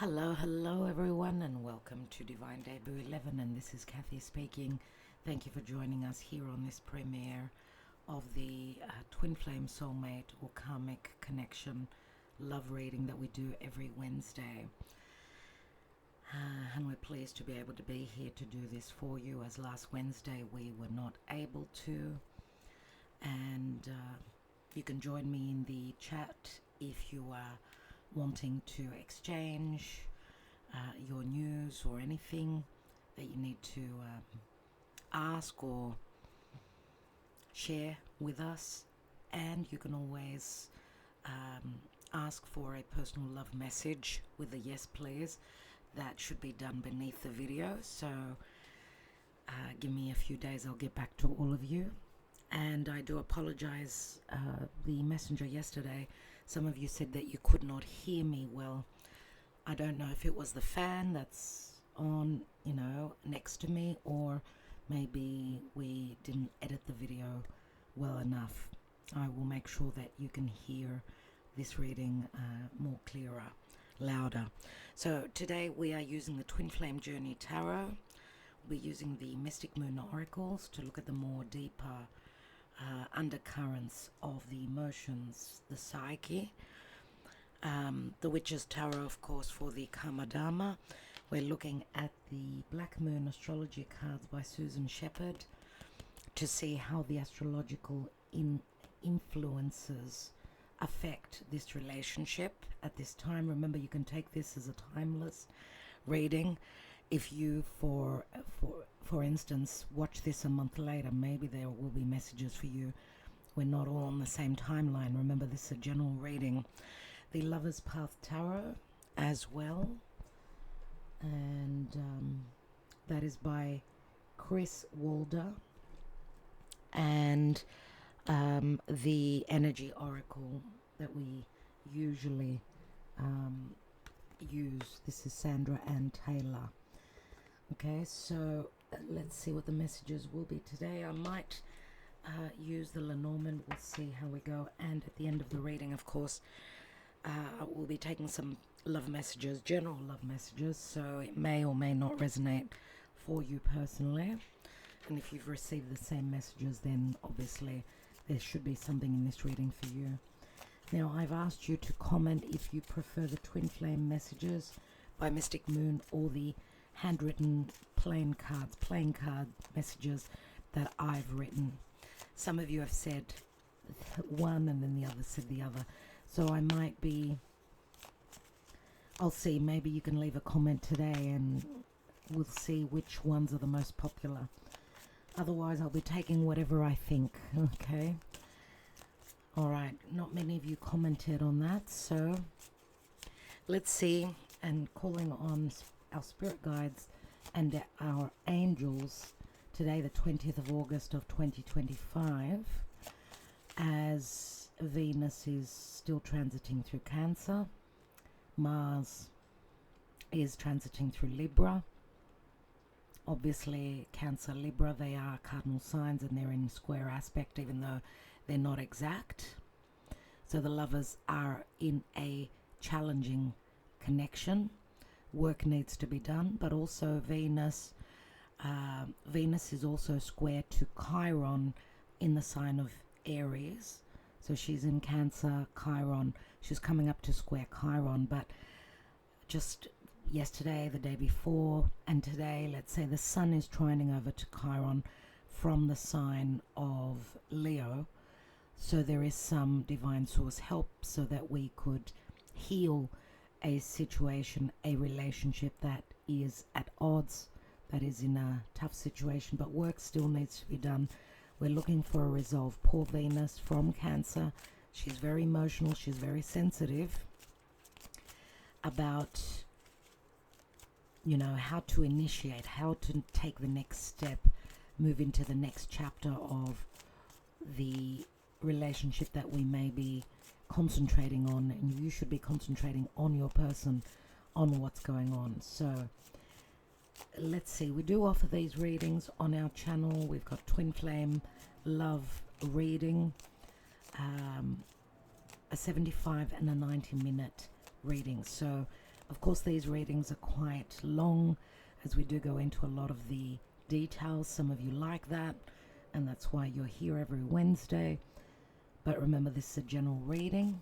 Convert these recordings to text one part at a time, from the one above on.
Hello everyone, and welcome to Divine Debut 11. And this is Kathy speaking. Thank you for joining us here on this premiere of the Twin Flame Soulmate or Karmic Connection love reading that we do every Wednesday. And we're pleased to be able to be here to do this for you, as last Wednesday we were not able to. And you can join me in the chat if you are wanting to exchange your news or anything that you need to ask or share with us. And you can always ask for a personal love message with a yes please. That should be done beneath the video, so give me a few days, I'll get back to all of you. And I do apologize, the messenger yesterday, some of you said that you could not hear me well. I don't know if it was the fan that's on, next to me, or maybe we didn't edit the video well enough. I will make sure that you can hear this reading more clearer, louder. So today we are using the Twin Flame Journey Tarot. We're using the Mystic Moon Oracles to look at the more deeper undercurrents of the emotions, the psyche. The Witch's Tarot, of course, for the Karma Dharma. We're looking at the Black Moon Astrology cards by Susan Shepherd to see how the astrological influences affect this relationship at this time. Remember, you can take this as a timeless reading. If you, for instance, watch this a month later, maybe there will be messages for you. We're not all on the same timeline. Remember, this is a general reading. The Lover's Path Tarot as well. And that is by Chris Walder. And the Energy Oracle that we usually use. This is Sandra Ann Taylor. Okay, so let's see what the messages will be today. I might use the Lenormand. We'll see how we go. And at the end of the reading, of course, we'll be taking some love messages, general love messages, so it may or may not resonate for you personally. And if you've received the same messages, then obviously there should be something in this reading for you. Now, I've asked you to comment if you prefer the Twin Flame messages by Mystic Moon or the handwritten playing card messages that I've written. Some of you have said one and then the other said the other. So I'll see, maybe you can leave a comment today and we'll see which ones are the most popular. Otherwise, I'll be taking whatever I think, okay? Alright, not many of you commented on that, so let's see. And calling on our spirit guides and our angels today, the 20th of August of 2025, as Venus is still transiting through Cancer, Mars is transiting through Libra. Obviously, Cancer, Libra, they are cardinal signs and they're in square aspect, even though they're not exact. So the lovers are in a challenging connection. Work needs to be done, but also Venus is also square to Chiron in the sign of Aries. So she's in Cancer, Chiron. She's coming up to square Chiron, but just yesterday, the day before, and today, let's say the Sun is trining over to Chiron from the sign of Leo. So there is some divine source help so that we could heal a situation, a relationship that is at odds, that is in a tough situation, but work still needs to be done. We're looking for a resolve. Poor Venus from Cancer. She's very emotional. She's very sensitive about, how to initiate, how to take the next step, move into the next chapter of the relationship that we may be concentrating on. And you should be concentrating on your person, on what's going on. So let's see, we do offer these readings on our channel. We've got Twin Flame Love reading, a 75 and a 90-minute reading. So Of course, these readings are quite long as we do go into a lot of the details. Some of you like that, and that's why you're here every Wednesday. But remember, this is a general reading.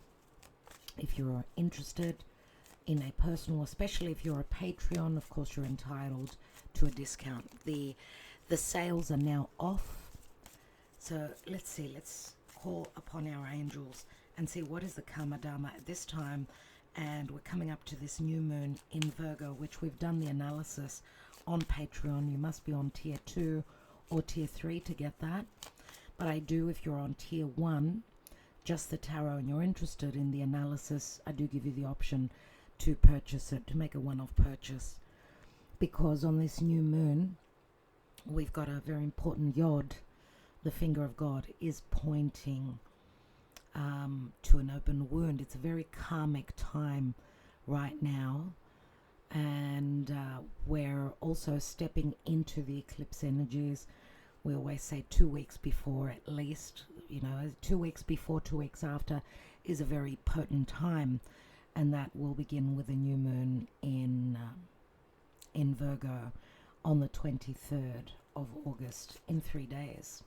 If you're interested in a personal, especially if you're a Patreon, of course you're entitled to a discount. The sales are now off. So let's see, let's call upon our angels and see what is the Karma Dharma at this time. And we're coming up to this new moon in Virgo, which we've done the analysis on Patreon. You must be on tier 2 or tier 3 to get that. But I do, if you're on tier 1, just the tarot, and you're interested in the analysis, I do give you the option to purchase it, to make a one-off purchase. Because on this new moon, we've got a very important yod. The finger of God is pointing to an open wound. It's a very karmic time right now, and we're also stepping into the eclipse energies. We always say 2 weeks before, at least, 2 weeks before, 2 weeks after is a very potent time, and that will begin with a new moon in Virgo on the 23rd of August, in 3 days.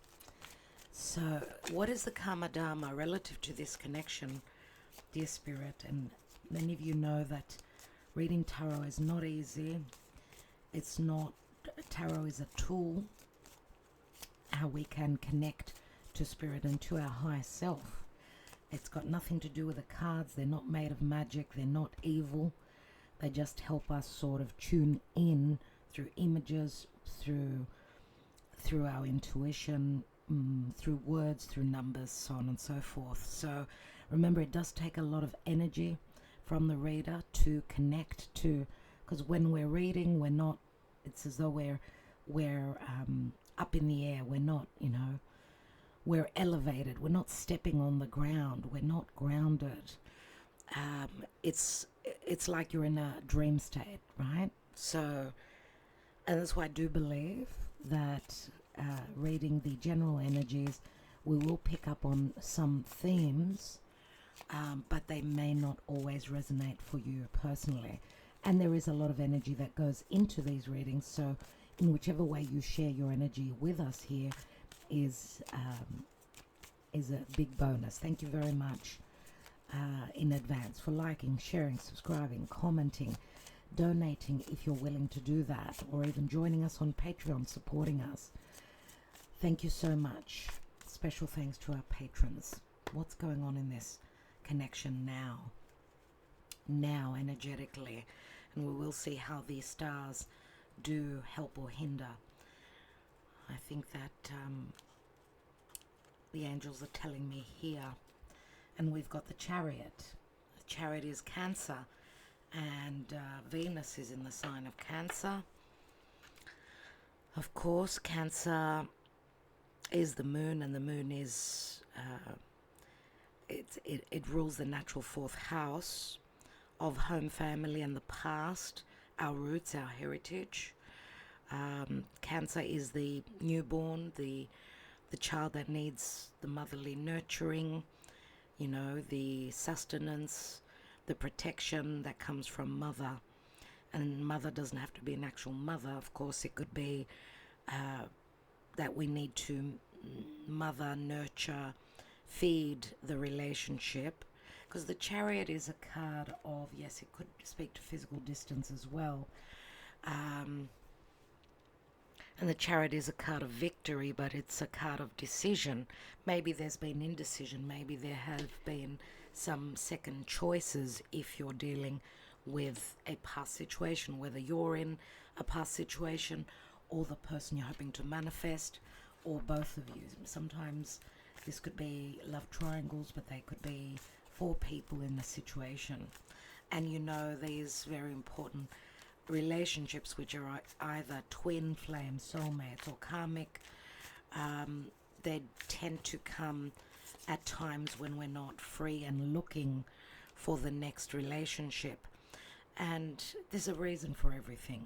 So what is the Karma Dharma relative to this connection, dear Spirit? And many of you know that reading tarot is not easy. It's not, tarot is a tool, how we can connect to Spirit and to our higher self. It's got nothing to do with the cards. They're not made of magic. They're not evil. They just help us sort of tune in through images, through our intuition, through words, through numbers, so on and so forth. So remember, it does take a lot of energy from the reader to connect to, because when we're reading, we're not, it's as though we're up in the air. We're not, we're elevated. We're not stepping on the ground. We're not grounded. It's like you're in a dream state, right? So, and that's why I do believe that reading the general energies, we will pick up on some themes, but they may not always resonate for you personally. And there is a lot of energy that goes into these readings, so in whichever way you share your energy with us here is a big bonus. Thank you very much in advance for liking, sharing, subscribing, commenting, donating if you're willing to do that, or even joining us on Patreon, supporting us. Thank you so much. Special thanks to our patrons. What's going on in this connection now energetically, and we will see how these stars do help or hinder. I think that the angels are telling me here, and we've got the Chariot. The Chariot is Cancer, and Venus is in the sign of Cancer. Of course, Cancer is the moon, and the moon is it rules the natural 4th house of home, family, and the past, our roots, our heritage. Cancer is the newborn, the child that needs the motherly nurturing, the sustenance, the protection that comes from mother. And mother doesn't have to be an actual mother. Of course, it could be that we need to mother, nurture, feed the relationship. Because the Chariot is a card of, yes, it could speak to physical distance as well. And the Chariot is a card of victory, but it's a card of decision. Maybe there's been indecision. Maybe there have been some second choices if you're dealing with a past situation, whether you're in a past situation or the person you're hoping to manifest, or both of you. Sometimes this could be love triangles, but they could be 4 people in a situation. And these very important relationships, which are either twin flame, soulmates, or karmic, they tend to come at times when we're not free and looking for the next relationship. And there's a reason for everything.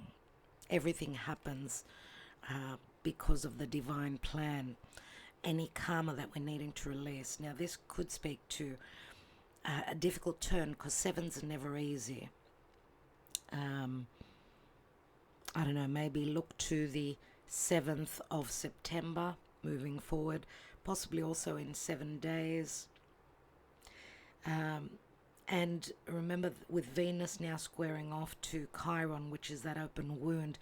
Everything happens because of the divine plan. Any karma that we're needing to release. Now, this could speak to a difficult turn, because 7s are never easy. I don't know, maybe look to the 7th of September moving forward, possibly also in 7 days. And remember, with Venus now squaring off to Chiron, which is that open wound,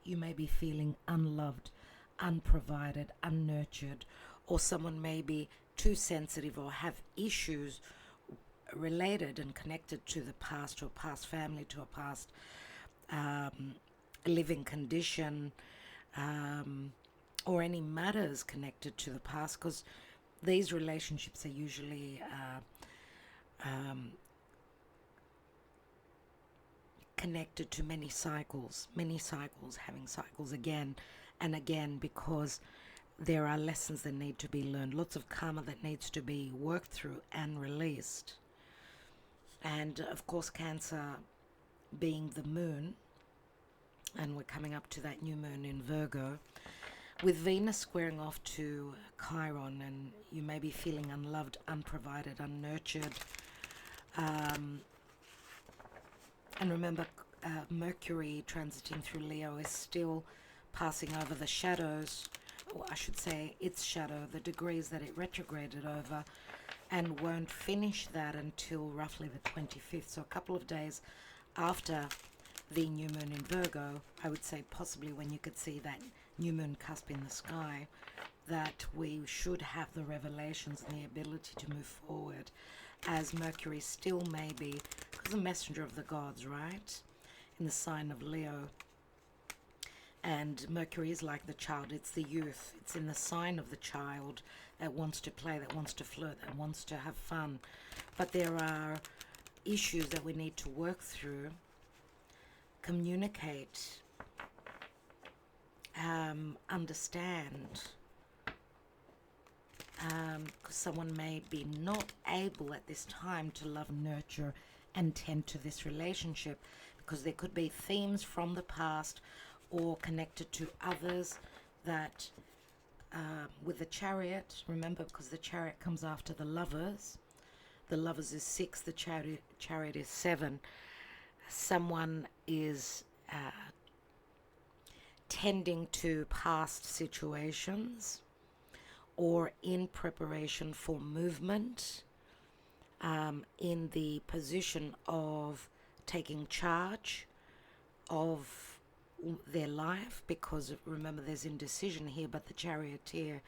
you may be feeling unloved, unprovided, unnurtured, or someone may be too sensitive or have issues related and connected to the past, to a past family, to a past living condition, or any matters connected to the past, because these relationships are usually connected to many cycles, having cycles again and again, because there are lessons that need to be learned, lots of karma that needs to be worked through and released. And of course, Cancer being the moon, and we're coming up to that new moon in Virgo, with Venus squaring off to Chiron, and you may be feeling unloved, unprovided, unnurtured. And remember, Mercury transiting through Leo is still passing over the shadows, or I should say its shadow, the degrees that it retrograded over, and won't finish that until roughly the 25th. So a couple of days after the new moon in Virgo, I would say possibly when you could see that new moon cusp in the sky, that we should have the revelations and the ability to move forward, as Mercury still may be, because a messenger of the gods, right, in the sign of Leo. And Mercury is like the child, it's the youth, it's in the sign of the child that wants to play, that wants to flirt, that wants to have fun. But there are issues that we need to work through, communicate, understand, because someone may be not able at this time to love, nurture, and tend to this relationship, because there could be themes from the past or connected to others that, with the Chariot, remember, because the Chariot comes after the Lovers is 6, the Chariot is 7. Someone is tending to past situations or in preparation for movement, in the position of taking charge of their life, because remember there's indecision here, but the charioteer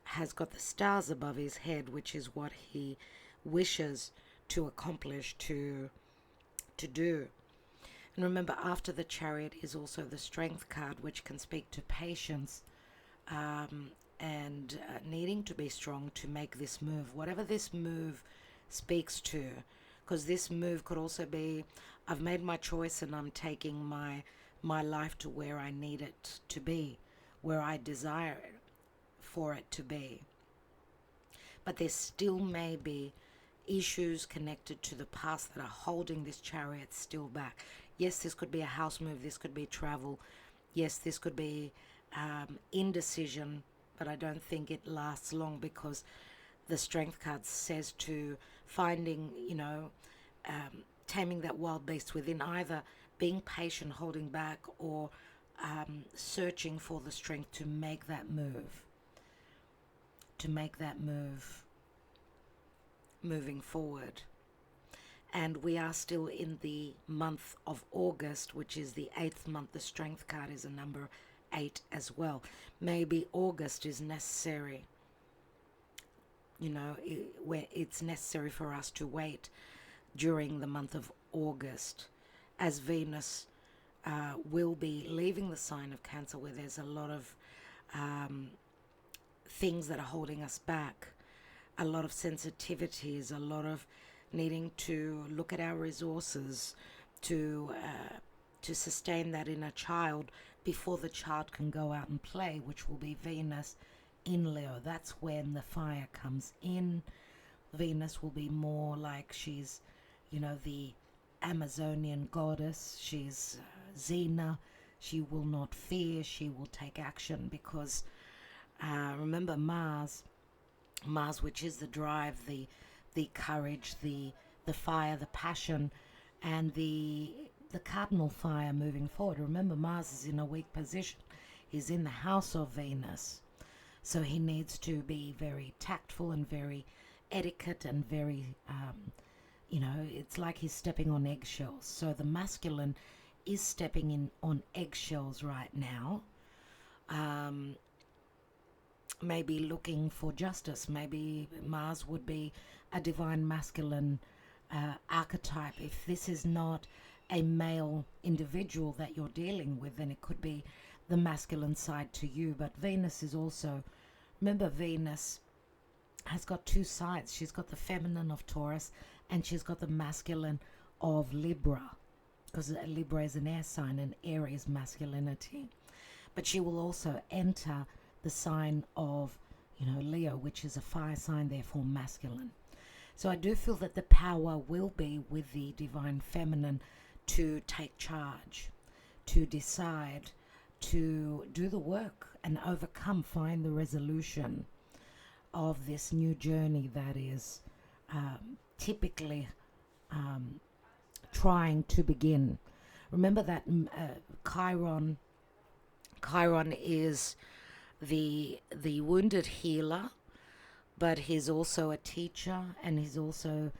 has got the stars above his head, which is what he wishes to accomplish, to do. And remember, after the Chariot is also the Strength card, which can speak to patience, and needing to be strong to make this move, whatever this move speaks to, because this move could also be, I've made my choice and I'm taking my life to where I need it to be, where I desire it for it to be. But there still may be issues connected to the past that are holding this Chariot still back. Yes, this could be a house move, this could be travel, yes, this could be indecision, but I don't think it lasts long, because the Strength card says to finding, taming that wild beast within, either being patient, holding back, or searching for the strength to make that move, moving forward. And we are still in the month of August, which is the 8th month. The Strength card is a number 8 as well. Maybe August is necessary, where it's necessary for us to wait during the month of August, as Venus will be leaving the sign of Cancer, where there's a lot of things that are holding us back, a lot of sensitivities, a lot of needing to look at our resources to sustain that inner child before the child can go out and play, which will be Venus in Leo. That's when the fire comes in. Venus will be more like she's, the Amazonian goddess. She's Xena. She will not fear. She will take action, because remember Mars, which is the drive, the courage, the fire, the passion, and the the cardinal fire moving forward. Remember, Mars is in a weak position. He's in the house of Venus. So he needs to be very tactful and very etiquette and very, it's like he's stepping on eggshells. So the masculine is stepping in on eggshells right now. Maybe looking for justice. Maybe Mars would be a divine masculine archetype. If this is not a male individual that you're dealing with, then it could be the masculine side to you. But Venus is also, remember, Venus has got two sides. She's got the feminine of Taurus and she's got the masculine of Libra, because Libra is an air sign and air is masculinity. But she will also enter the sign of, Leo, which is a fire sign, therefore masculine. So I do feel that the power will be with the divine feminine to take charge, to decide, to do the work and overcome, find the resolution of this new journey that is typically trying to begin. Remember that Chiron is the wounded healer, but he's also a teacher and he's also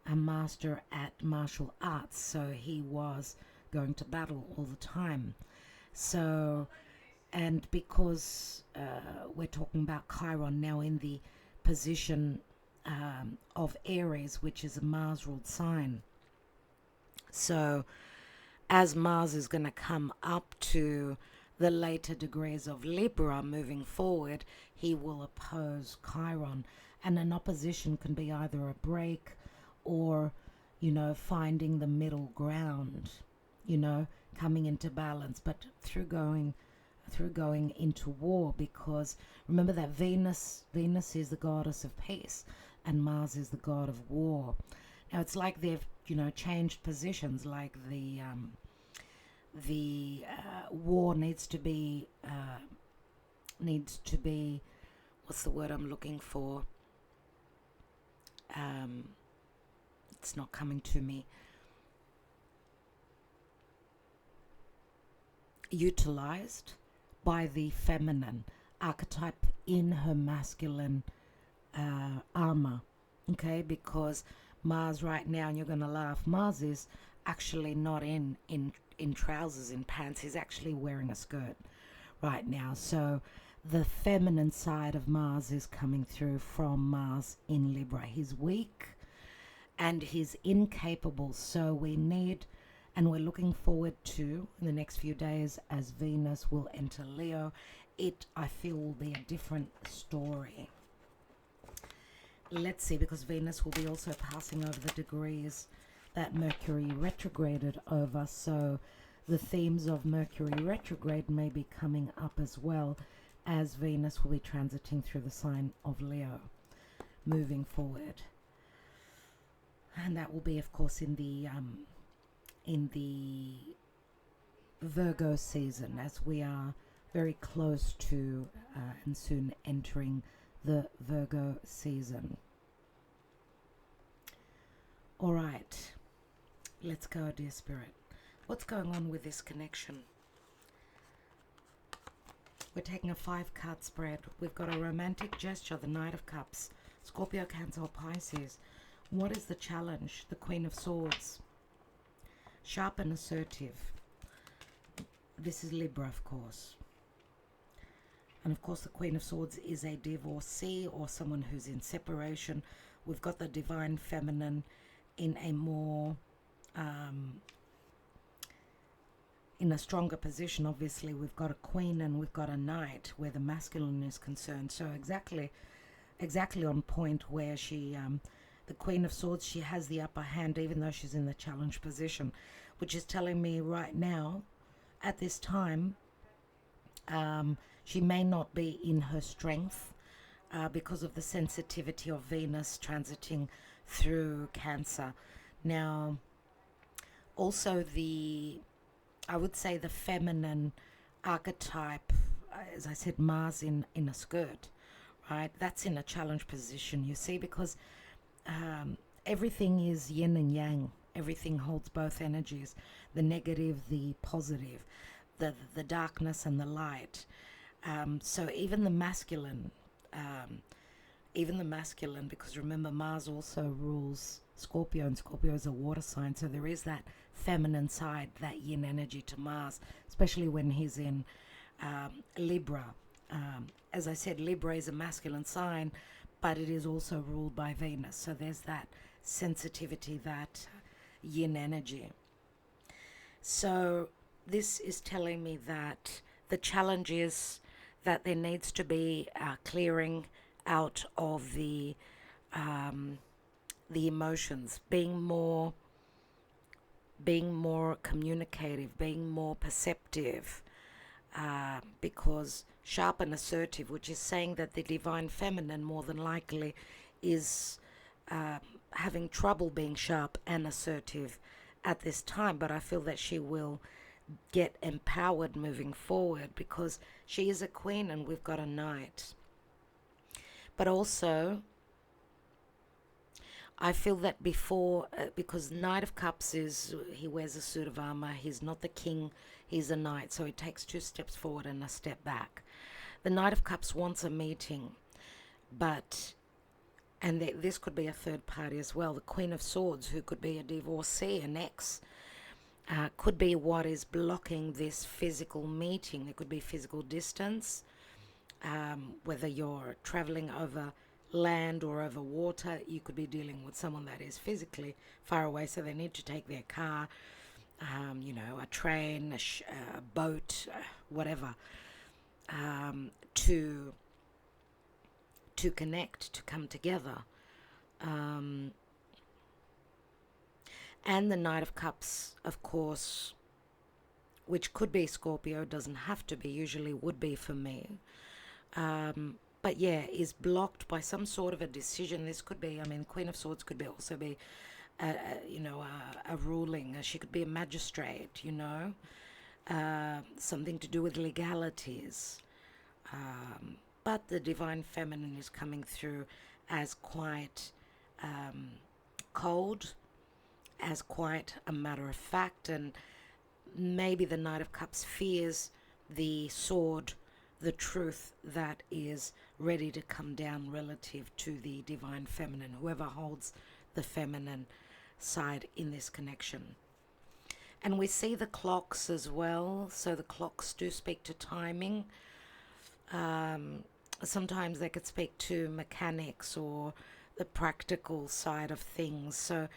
a master at martial arts. So he was going to battle all the time. So, and because we're talking about Chiron now in the position of Aries, which is a Mars-ruled sign. So as Mars is going to come up to the later degrees of Libra moving forward, he will oppose Chiron. And an opposition can be either a break or, finding the middle ground, coming into balance, but through going into war, because remember that Venus is the goddess of peace and Mars is the god of war. Now it's like they've changed positions, like the war needs to be what's the word I'm looking for, it's not coming to me, utilized by the feminine archetype in her masculine armor. Okay, because Mars right now, and you're going to laugh, Mars is actually not in trousers and pants. He's actually wearing a skirt right now. So the feminine side of Mars is coming through from Mars in Libra. He's weak and he's incapable. So we need, and we're looking forward to, in the next few days, as Venus will enter Leo, it, I feel, will be a different story. Let's see, because Venus will be also passing over the degrees that Mercury retrograded over. So the themes of Mercury retrograde may be coming up as well, as Venus will be transiting through the sign of Leo moving forward. And that will be, of course, in the Virgo season, as we are very close to and soon entering the Virgo season. All right, let's go, dear Spirit. What's going on with this connection? We're taking a 5-card spread. We've got a romantic gesture, the Knight of Cups, Scorpio, Cancer, or Pisces. What is the challenge? The Queen of Swords. Sharp and assertive. This is Libra, of course. And of course, the Queen of Swords is a divorcee or someone who's in separation. We've got the divine feminine in a more, in a stronger position. Obviously, we've got a queen and we've got a knight where the masculine is concerned. So exactly on point where she, the Queen of Swords, she has the upper hand, even though she's in the challenge position, which is telling me right now, at this time, she may not be in her strength because of the sensitivity of Venus transiting through Cancer. Now, also I would say the feminine archetype, as I said, Mars in a skirt, right? That's in a challenge position, you see, because everything is yin and yang Everything holds both energies, the negative, the positive, the darkness and the light. So even the masculine, because remember Mars also rules Scorpio, and Scorpio is a water sign, so there is that feminine side, that yin energy to Mars, especially when he's in Libra. As I said, Libra is a masculine sign, but it is also ruled by Venus, so there's that sensitivity, that yin energy. So this is telling me that the challenge is that there needs to be clearing out of the emotions, being more communicative, being more perceptive, because sharp and assertive, which is saying that the divine feminine more than likely is having trouble being sharp and assertive at this time, but I feel that she will get empowered moving forward because she is a queen and we've got a knight. But also I feel that before, because Knight of Cups is, he wears a suit of armor, he's not the king, he's a knight, so he takes 2 steps forward and a step back. The Knight of Cups wants a meeting, but, and this could be a third party as well, the Queen of Swords, who could be a divorcee, an ex, could be what is blocking this physical meeting. It could be physical distance, whether you're traveling over land or over water. You could be dealing with someone that is physically far away, so they need to take their car, a train, a boat, whatever, to connect, to come together. And the Knight of Cups, of course, which could be Scorpio, doesn't have to be, usually would be for me. But yeah, is blocked by some sort of a decision. This could be, Queen of Swords could be also be, a ruling. She could be a magistrate, something to do with legalities. But the divine feminine is coming through as quite cold, as quite a matter of fact, and maybe the Knight of Cups fears the sword, the truth that is ready to come down relative to the divine feminine, whoever holds the feminine side in this connection. And we see the clocks as well, so the clocks do speak to timing. Sometimes they could speak to mechanics or the practical side of things, so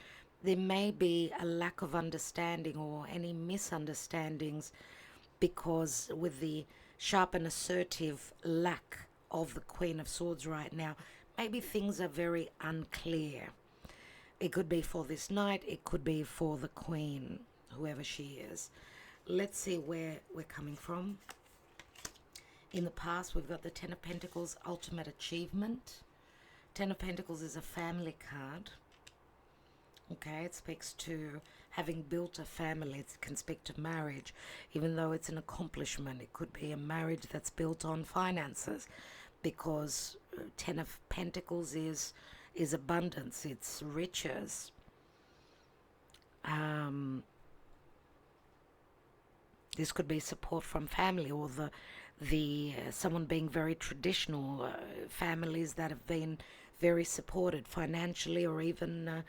there may be a lack of understanding or any misunderstandings, because with the sharp and assertive lack of the Queen of Swords right now, maybe things are very unclear. It could be for this knight, it could be for the Queen, whoever she is. Let's see where we're coming from. In the past, we've got the Ten of Pentacles, ultimate achievement. Ten of Pentacles is a family card. Okay, it speaks to having built a family. It can speak to marriage, even though it's an accomplishment. It could be a marriage that's built on finances, because Ten of Pentacles is abundance, it's riches. This could be support from family, or the someone being very traditional, families that have been very supported financially, or even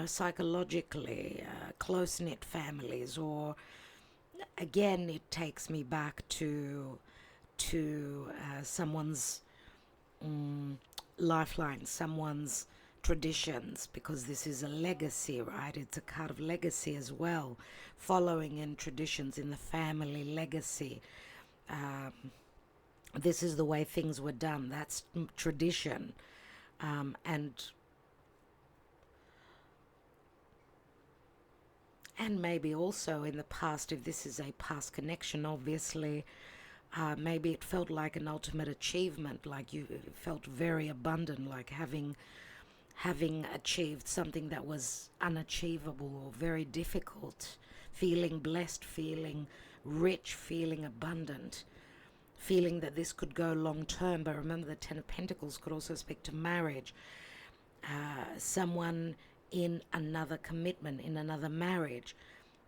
psychologically, close-knit families. Or again, it takes me back to someone's lifeline, someone's traditions, because this is a legacy, right? It's a card of legacy as well, following in traditions in the family legacy. This is the way things were done. That's tradition. And maybe also in the past, if this is a past connection, obviously, maybe it felt like an ultimate achievement, like you felt very abundant, like having achieved something that was unachievable or very difficult, feeling blessed, feeling rich, feeling abundant, feeling that this could go long term. But remember, the Ten of Pentacles could also speak to marriage. Someone in another commitment, in another marriage.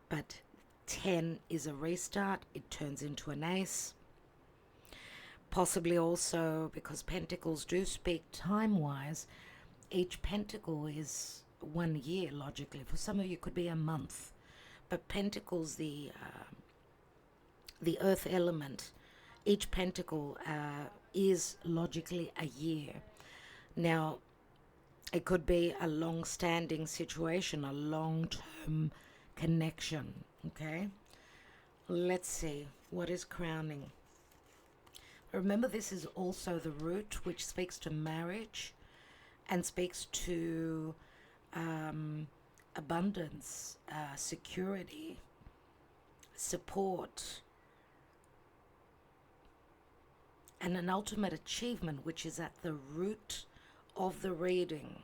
But 10 is a restart. It turns into an ace. Possibly also because pentacles do speak time-wise, each pentacle is 1 year, logically. For some of you, it could be a month. But pentacles, the earth element, each pentacle is logically a year. Now, it could be a long-standing situation, a long-term connection, okay? Let's see, what is crowning? Remember, this is also the root, which speaks to marriage and speaks to abundance, security, support, and an ultimate achievement, which is at the root of the reading.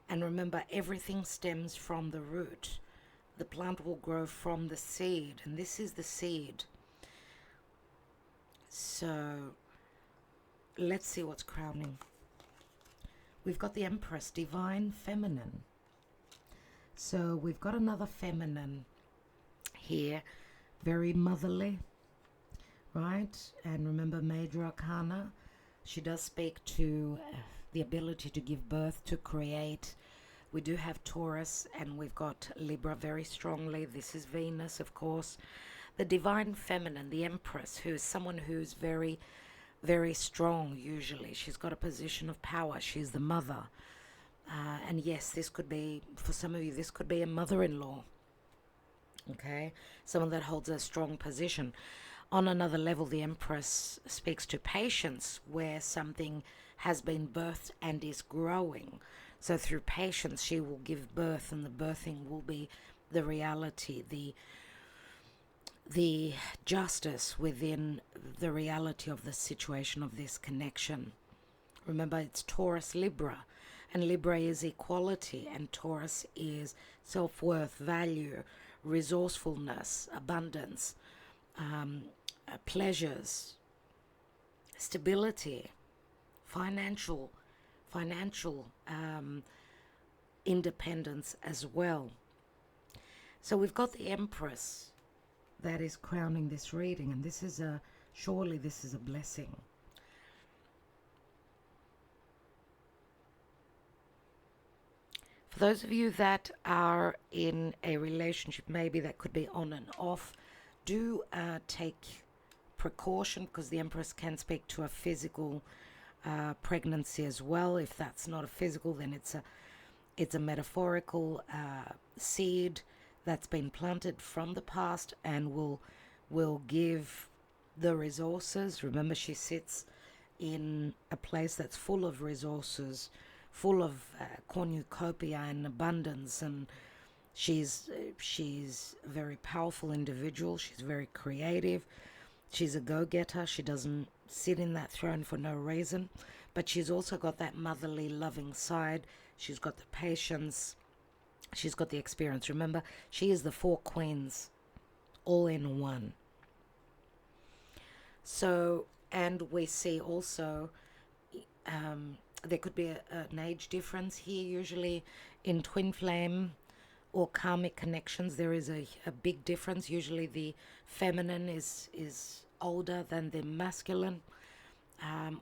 And remember, everything stems from the root. The plant will grow from the seed, and this is the seed. So let's see what's crowning. We've got the Empress, divine feminine. So we've got another feminine here, very motherly, right? And remember, major arcana, she does speak to the ability to give birth, to create. We do have Taurus, and we've got Libra very strongly. This is Venus, of course. The divine feminine, the Empress, who is someone who's very, very strong usually. She's got a position of power. She's the mother. And yes, this could be, for some of you, this could be a mother-in-law. Okay? Someone that holds a strong position. On another level, the Empress speaks to patience, where something has been birthed and is growing. So through patience, she will give birth, and the birthing will be the reality, the justice within the reality of the situation of this connection. Remember, it's Taurus, Libra, and Libra is equality, and Taurus is self-worth, value, resourcefulness, abundance, pleasures, stability, financial independence as well. So we've got the Empress that is crowning this reading, and this is surely this is a blessing. For those of you that are in a relationship, maybe that could be on and off, do take precaution, because the Empress can speak to a physical pregnancy as well. If that's not a physical, then it's a metaphorical seed that's been planted from the past and will give the resources. Remember, she sits in a place that's full of resources, full of cornucopia and abundance, and she's a very powerful individual. She's very creative. She's a go-getter. She doesn't sit in that throne for no reason, but she's also got that motherly, loving side. She's got the patience. She's got the experience. Remember, she is the 4 queens, all in one. So, and we see also there could be an age difference here. Usually in twin flame or karmic connections, there is a big difference. Usually the feminine is older than the masculine,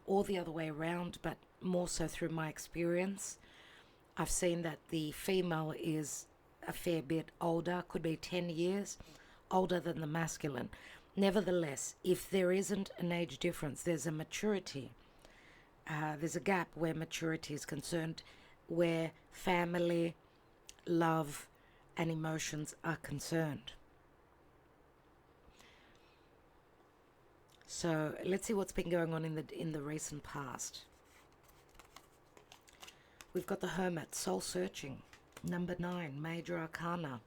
or the other way around, but more so through my experience. I've seen that the female is a fair bit older, could be 10 years older than the masculine. Nevertheless, if there isn't an age difference, there's a maturity. There's a gap where maturity is concerned, where family, love, and emotions are concerned. So let's see what's been going on in the recent past. We've got the Hermit, soul searching, number 9, major arcana.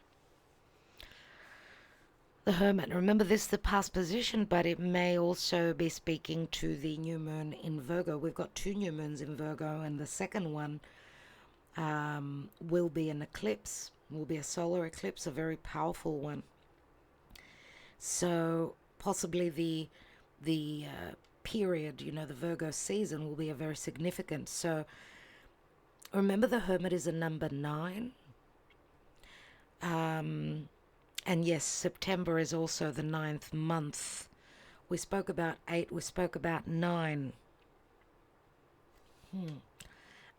The Hermit, remember this is the past position, but it may also be speaking to the new moon in Virgo. We've got 2 new moons in Virgo, and the second one will be an eclipse, will be a solar eclipse, a very powerful one. So possibly the period, the Virgo season will be a very significant. So Remember, the Hermit is a number 9. And yes, September is also the 9th month. We spoke about 8, we spoke about 9.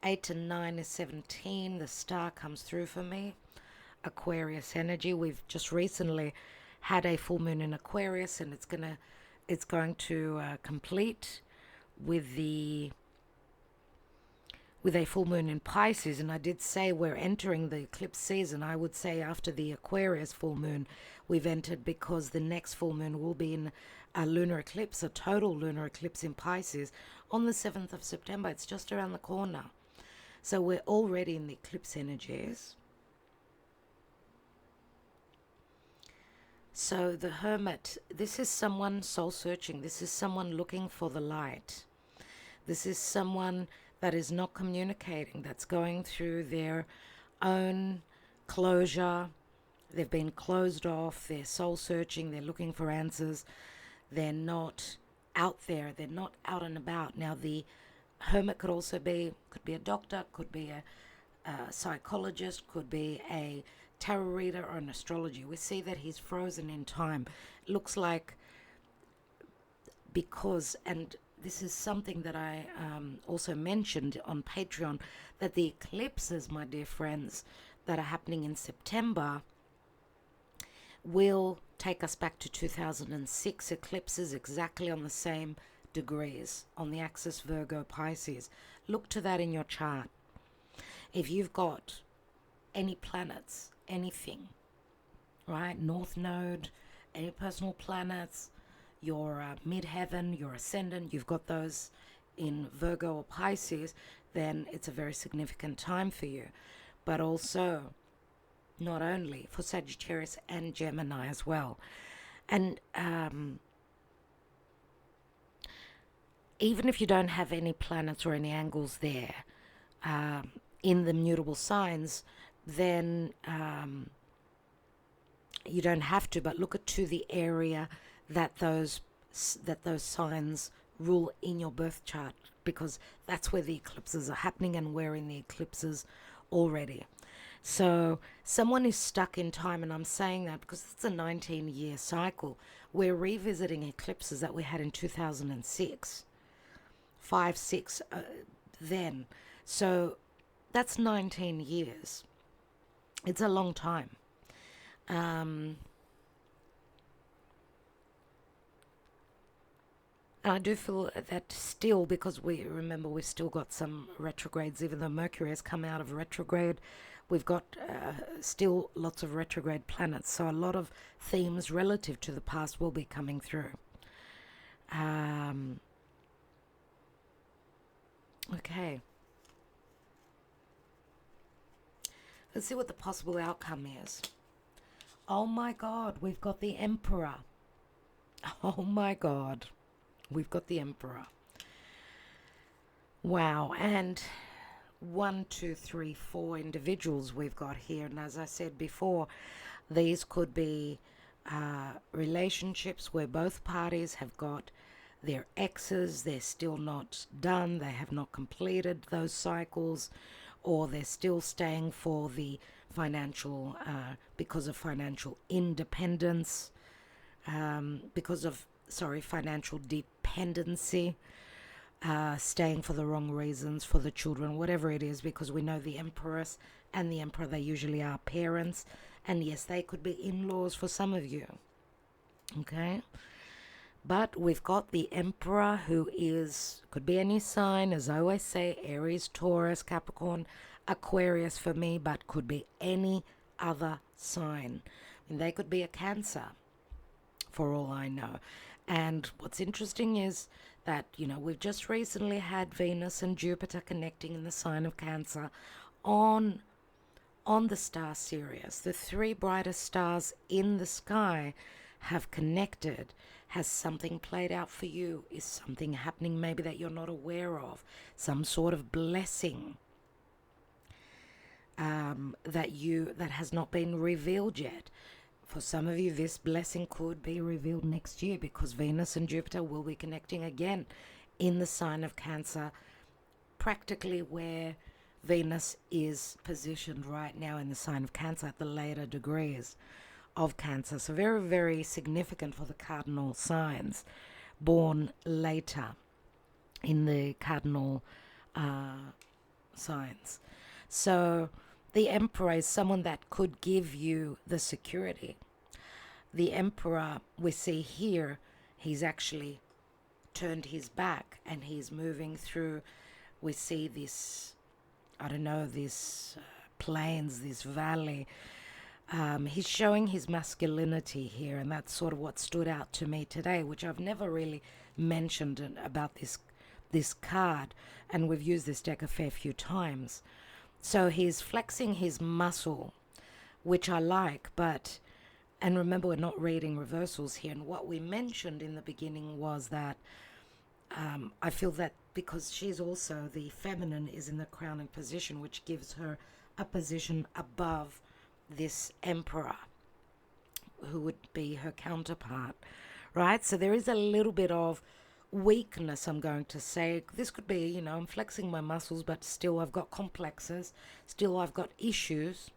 8 and 9 is 17. The star comes through for me. Aquarius energy. We've just recently had a full moon in Aquarius, and it's going to complete with a full moon in Pisces. And I did say we're entering the eclipse season. I would say after the Aquarius full moon we've entered, because the next full moon will be in a lunar eclipse, a total lunar eclipse in Pisces on the 7th of September. It's just around the corner. So we're already in the eclipse energies. So the Hermit, this is someone soul searching. This is someone looking for the light. This is someone that is not communicating, that's going through their own closure. They've been closed off. They're soul searching. They're looking for answers. They're not out there. They're not out and about. Now, the Hermit could also could be a doctor, could be a psychologist, could be a tarot reader or an astrologer. We see that he's frozen in time. It looks like because, and this is something that I also mentioned on Patreon, that the eclipses, my dear friends, that are happening in September will take us back to 2006 eclipses, exactly on the same degrees on the axis Virgo Pisces. Look to that in your chart. If you've got any planets, anything, right, North Node, any personal planets, your midheaven, your ascendant, you've got those in Virgo or Pisces, then it's a very significant time for you. But also, not only for Sagittarius and Gemini as well. And even if you don't have any planets or any angles there in the mutable signs, then you don't have to, but look to the area that those signs rule in your birth chart, because that's where the eclipses are happening, and we're in the eclipses already. So someone is stuck in time, and I'm saying that because it's a 19-year cycle. We're revisiting eclipses that we had in 2006, 6 then. So that's 19 years. It's a long time. And I do feel that still, because we've still got some retrogrades. Even though Mercury has come out of retrograde, we've got still lots of retrograde planets. So a lot of themes relative to the past will be coming through. Okay. Let's see what the possible outcome is. Oh my God, we've got the Emperor. Oh my God, we've got the Emperor. Wow, and 1, 2, 3, 4 individuals we've got here. And as I said before, these could be relationships where both parties have got their exes, they're still not done, they have not completed those cycles, or they're still staying for the financial, because of financial independence, financial dependency, staying for the wrong reasons, for the children, whatever it is, because we know the Empress and the Emperor, they usually are parents, and yes, they could be in-laws for some of you, okay? But we've got the Emperor, who could be any sign, as I always say, Aries, Taurus, Capricorn, Aquarius for me, but could be any other sign. And they could be a Cancer, for all I know. And what's interesting is that, we've just recently had Venus and Jupiter connecting in the sign of Cancer on the star Sirius. The 3 brightest stars in the sky have connected. Has something played out for you? Is something happening maybe that you're not aware of? Some sort of blessing that has not been revealed yet. For some of you, this blessing could be revealed next year, because Venus and Jupiter will be connecting again in the sign of Cancer, practically where Venus is positioned right now in the sign of Cancer at the later degrees of Cancer. So very, very significant for the cardinal signs born later in the cardinal signs. So the Emperor is someone that could give you the security. The Emperor we see here, he's actually turned his back and he's moving through. We see this, I don't know, this plains, this valley. He's showing his masculinity here, and that's sort of what stood out to me today, which I've never really mentioned about this card, and we've used this deck a fair few times. So he's flexing his muscle, which I like, but, and remember, we're not reading reversals here, and what we mentioned in the beginning was that I feel that because she's also, the feminine is in the crowning position, which gives her a position above this Emperor, who would be her counterpart, right? So there is a little bit of weakness, I'm going to say. This could be, you know, I'm flexing my muscles, but still I've got complexes, still I've got issues.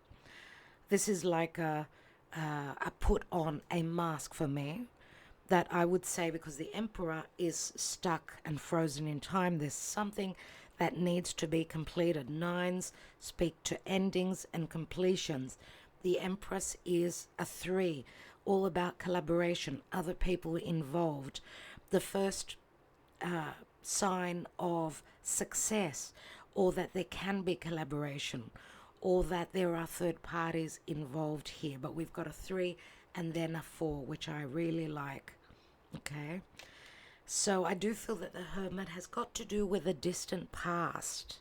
This is like a put on a mask for me, that I would say, because the Emperor is stuck and frozen in time. There's something that needs to be completed. Nines speak to endings and completions. The Empress is a 3, all about collaboration, other people involved. The first sign of success, or that there can be collaboration, or that there are third parties involved here. But we've got a 3 and then a 4, which I really like. Okay, so I do feel that the Hermit has got to do with a distant past,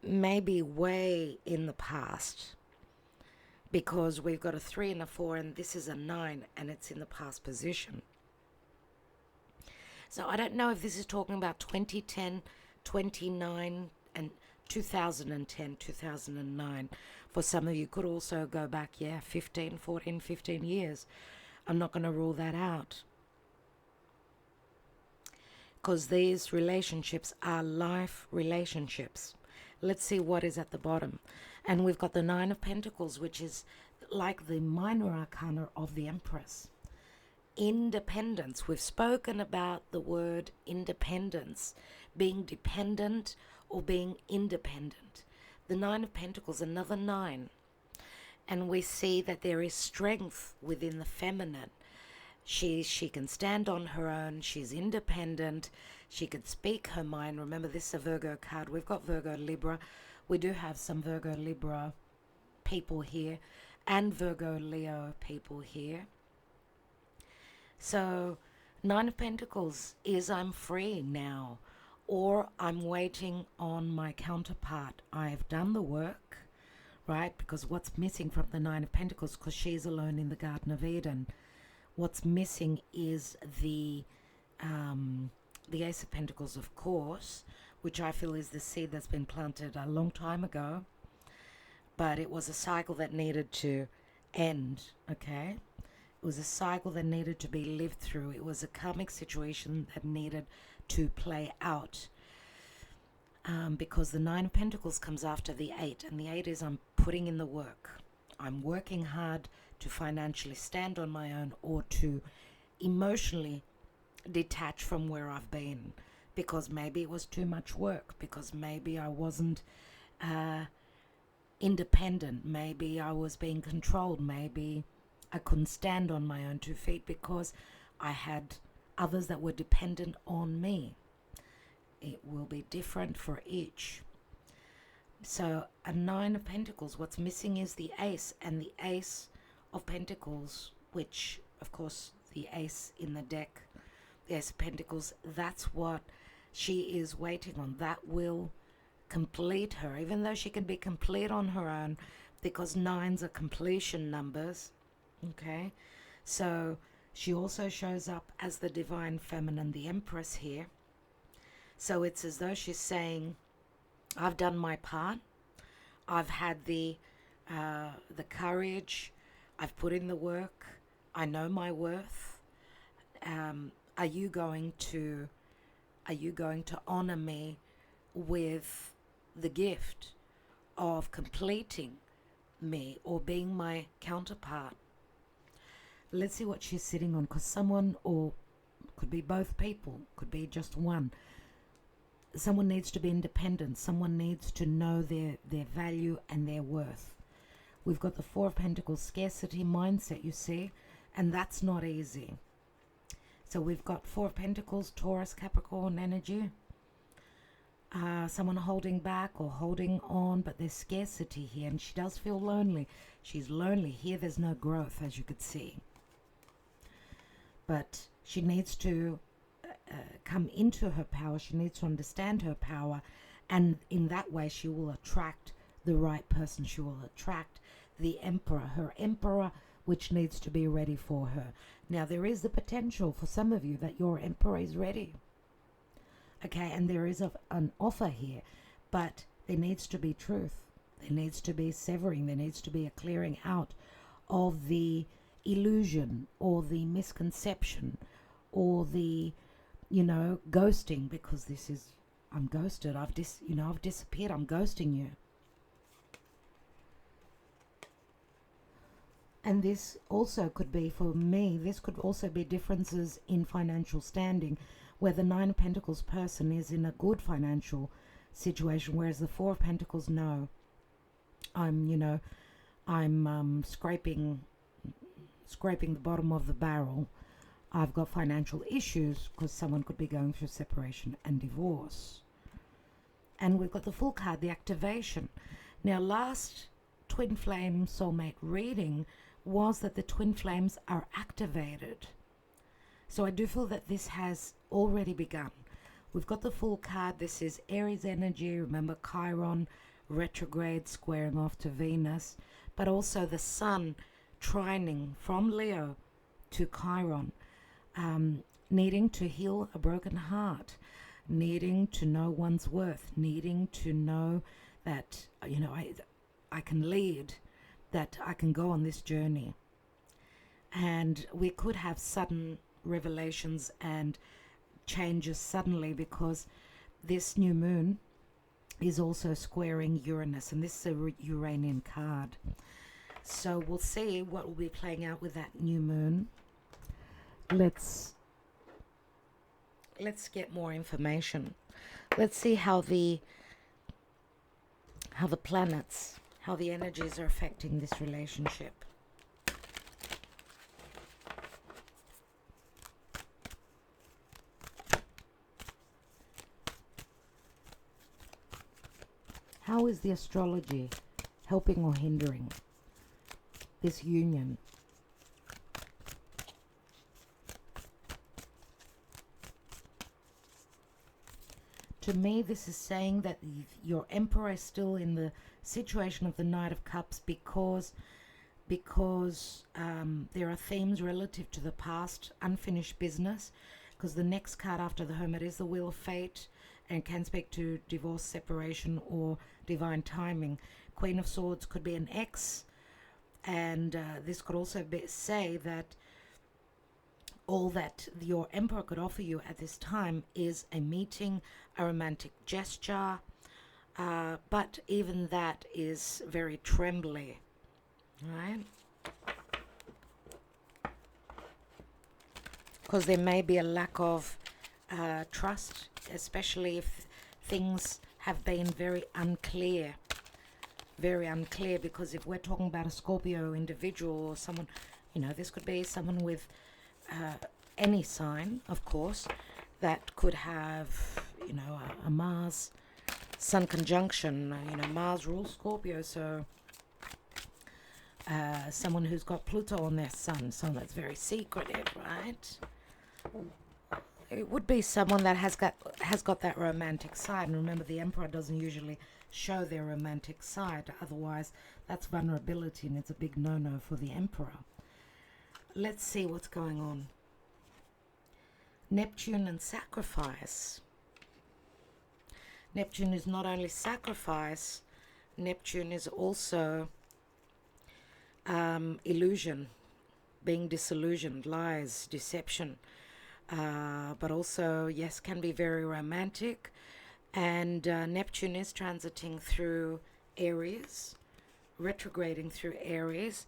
maybe way in the past, because we've got a 3 and a 4, and this is a 9, and it's in the past position. So I don't know if this is talking about 2010, 29, and 2010, 2009. For some of you, could also go back, 15, 14, 15 years. I'm not going to rule that out, because these relationships are life relationships. Let's see what is at the bottom. And we've got the 9 of Pentacles, which is like the minor arcana of the Empress. Independence. We've spoken about the word independence, being dependent or being independent. The 9 of Pentacles, another 9. And we see that there is strength within the feminine. She can stand on her own. She's independent. She can speak her mind. Remember, this is a Virgo card. We've got Virgo Libra. We do have some Virgo Libra people here, and Virgo Leo people here. So 9 of Pentacles is I'm free now, or I'm waiting on my counterpart. I've done the work, right? Because what's missing from the 9 of Pentacles, because she's alone in the Garden of Eden, what's missing is the Ace of Pentacles, of course, which I feel is the seed that's been planted a long time ago, but it was a cycle that needed to end, okay? It was a cycle that needed to be lived through. It was a karmic situation that needed to play out. Because the 9 of Pentacles comes after the 8, and the 8 is I'm putting in the work. I'm working hard to financially stand on my own, or to emotionally detach from where I've been, because maybe it was too much work, because maybe I wasn't independent, maybe I was being controlled, maybe I couldn't stand on my own 2 feet because I had others that were dependent on me. It will be different for each. So a 9 of Pentacles, what's missing is the Ace, and the Ace of Pentacles, which of course the Ace in the deck, the Ace of Pentacles, that's what she is waiting on. That will complete her, even though she can be complete on her own, because 9s are completion numbers. Okay, so she also shows up as the divine feminine, the Empress here. So it's as though she's saying, I've done my part. I've had the courage. I've put in the work. I know my worth. Are you going to honor me with the gift of completing me or being my counterpart. Let's see what she's sitting on, because someone, or could be both people, could be just one. Someone needs to be independent. Someone needs to know their value and their worth. We've got the Four of Pentacles, scarcity mindset, you see, and that's not easy. So we've got Four of Pentacles, Taurus, Capricorn energy. Someone holding back or holding on, but there's scarcity here, and she does feel lonely. She's lonely. Here there's no growth, as you could see. But she needs to come into her power. She needs to understand her power, and in that way she will attract the right person. She will attract the Emperor, her Emperor, which needs to be ready for her. Now, there is the potential for some of you that your Emperor is ready. Okay, and there is an offer here, but there needs to be truth. There needs to be severing. There needs to be a clearing out of the illusion or the misconception or the, ghosting, because this is, I'm ghosted. I've disappeared. I'm ghosting you. And this also could be, for me, this could also be differences in financial standing, where the Nine of Pentacles person is in a good financial situation, whereas the Four of Pentacles, no, I'm scraping the bottom of the barrel. I've got financial issues, because someone could be going through separation and divorce. And we've got the Full card, the activation. Now, last twin flame soulmate reading was that the twin flames are activated. So I do feel that this has already begun. We've got the Full card. This is Aries energy. Remember, Chiron retrograde squaring off to Venus, but also the Sun trining from Leo to Chiron, needing to heal a broken heart, needing to know one's worth, needing to know that, I can lead, that I can go on this journey. And we could have sudden revelations and changes suddenly, because this new moon is also squaring Uranus, and this is a Uranian card. So we'll see what will be playing out with that new moon. Let's get more information. Let's see how the planets, how the energies are affecting this relationship. How is the astrology helping or hindering this union? To me, this is saying that your Emperor is still in the situation of the Knight of Cups, because there are themes relative to the past, unfinished business, because the next card after the Hermit is the Wheel of Fate, and can speak to divorce, separation, or divine timing. Queen of Swords could be an ex, and this could also say that all that your Emperor could offer you at this time is a meeting, a romantic gesture, but even that is very trembly, right? Because there may be a lack of trust, especially if things have been very unclear, because if we're talking about a Scorpio individual or someone, this could be someone with any sign, of course, that could have, a Mars Sun conjunction. Mars rules Scorpio, so someone who's got Pluto on their Sun, someone that's very secretive, right? It would be someone that has got that romantic side. And remember, the Emperor doesn't usually show their romantic side. Otherwise, that's vulnerability, and it's a big no-no for the Emperor. Let's see what's going on. Neptune and sacrifice. Neptune is not only sacrifice, Neptune is also illusion, being disillusioned, lies, deception. But also, yes, can be very romantic, And Neptune is transiting through Aries, retrograding through Aries,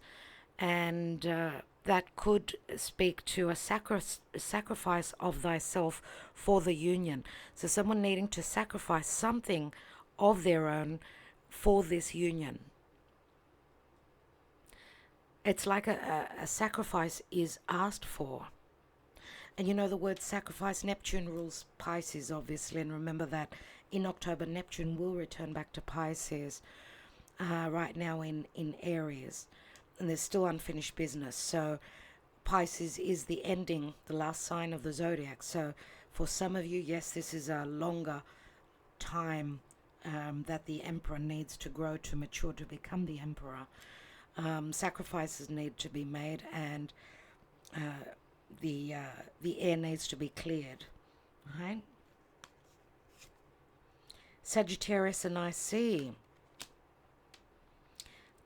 and that could speak to a sacrifice of thyself for the union. So someone needing to sacrifice something of their own for this union. It's like a sacrifice is asked for. And you know the word sacrifice, Neptune rules Pisces, obviously, and remember that in October, Neptune will return back to Pisces, right now in Aries. And there's still unfinished business. So Pisces is the ending, the last sign of the zodiac. So for some of you, yes, this is a longer time that the emperor needs to grow, to mature, to become the emperor. Sacrifices need to be made, and the air needs to be cleared. Right? Sagittarius, and I see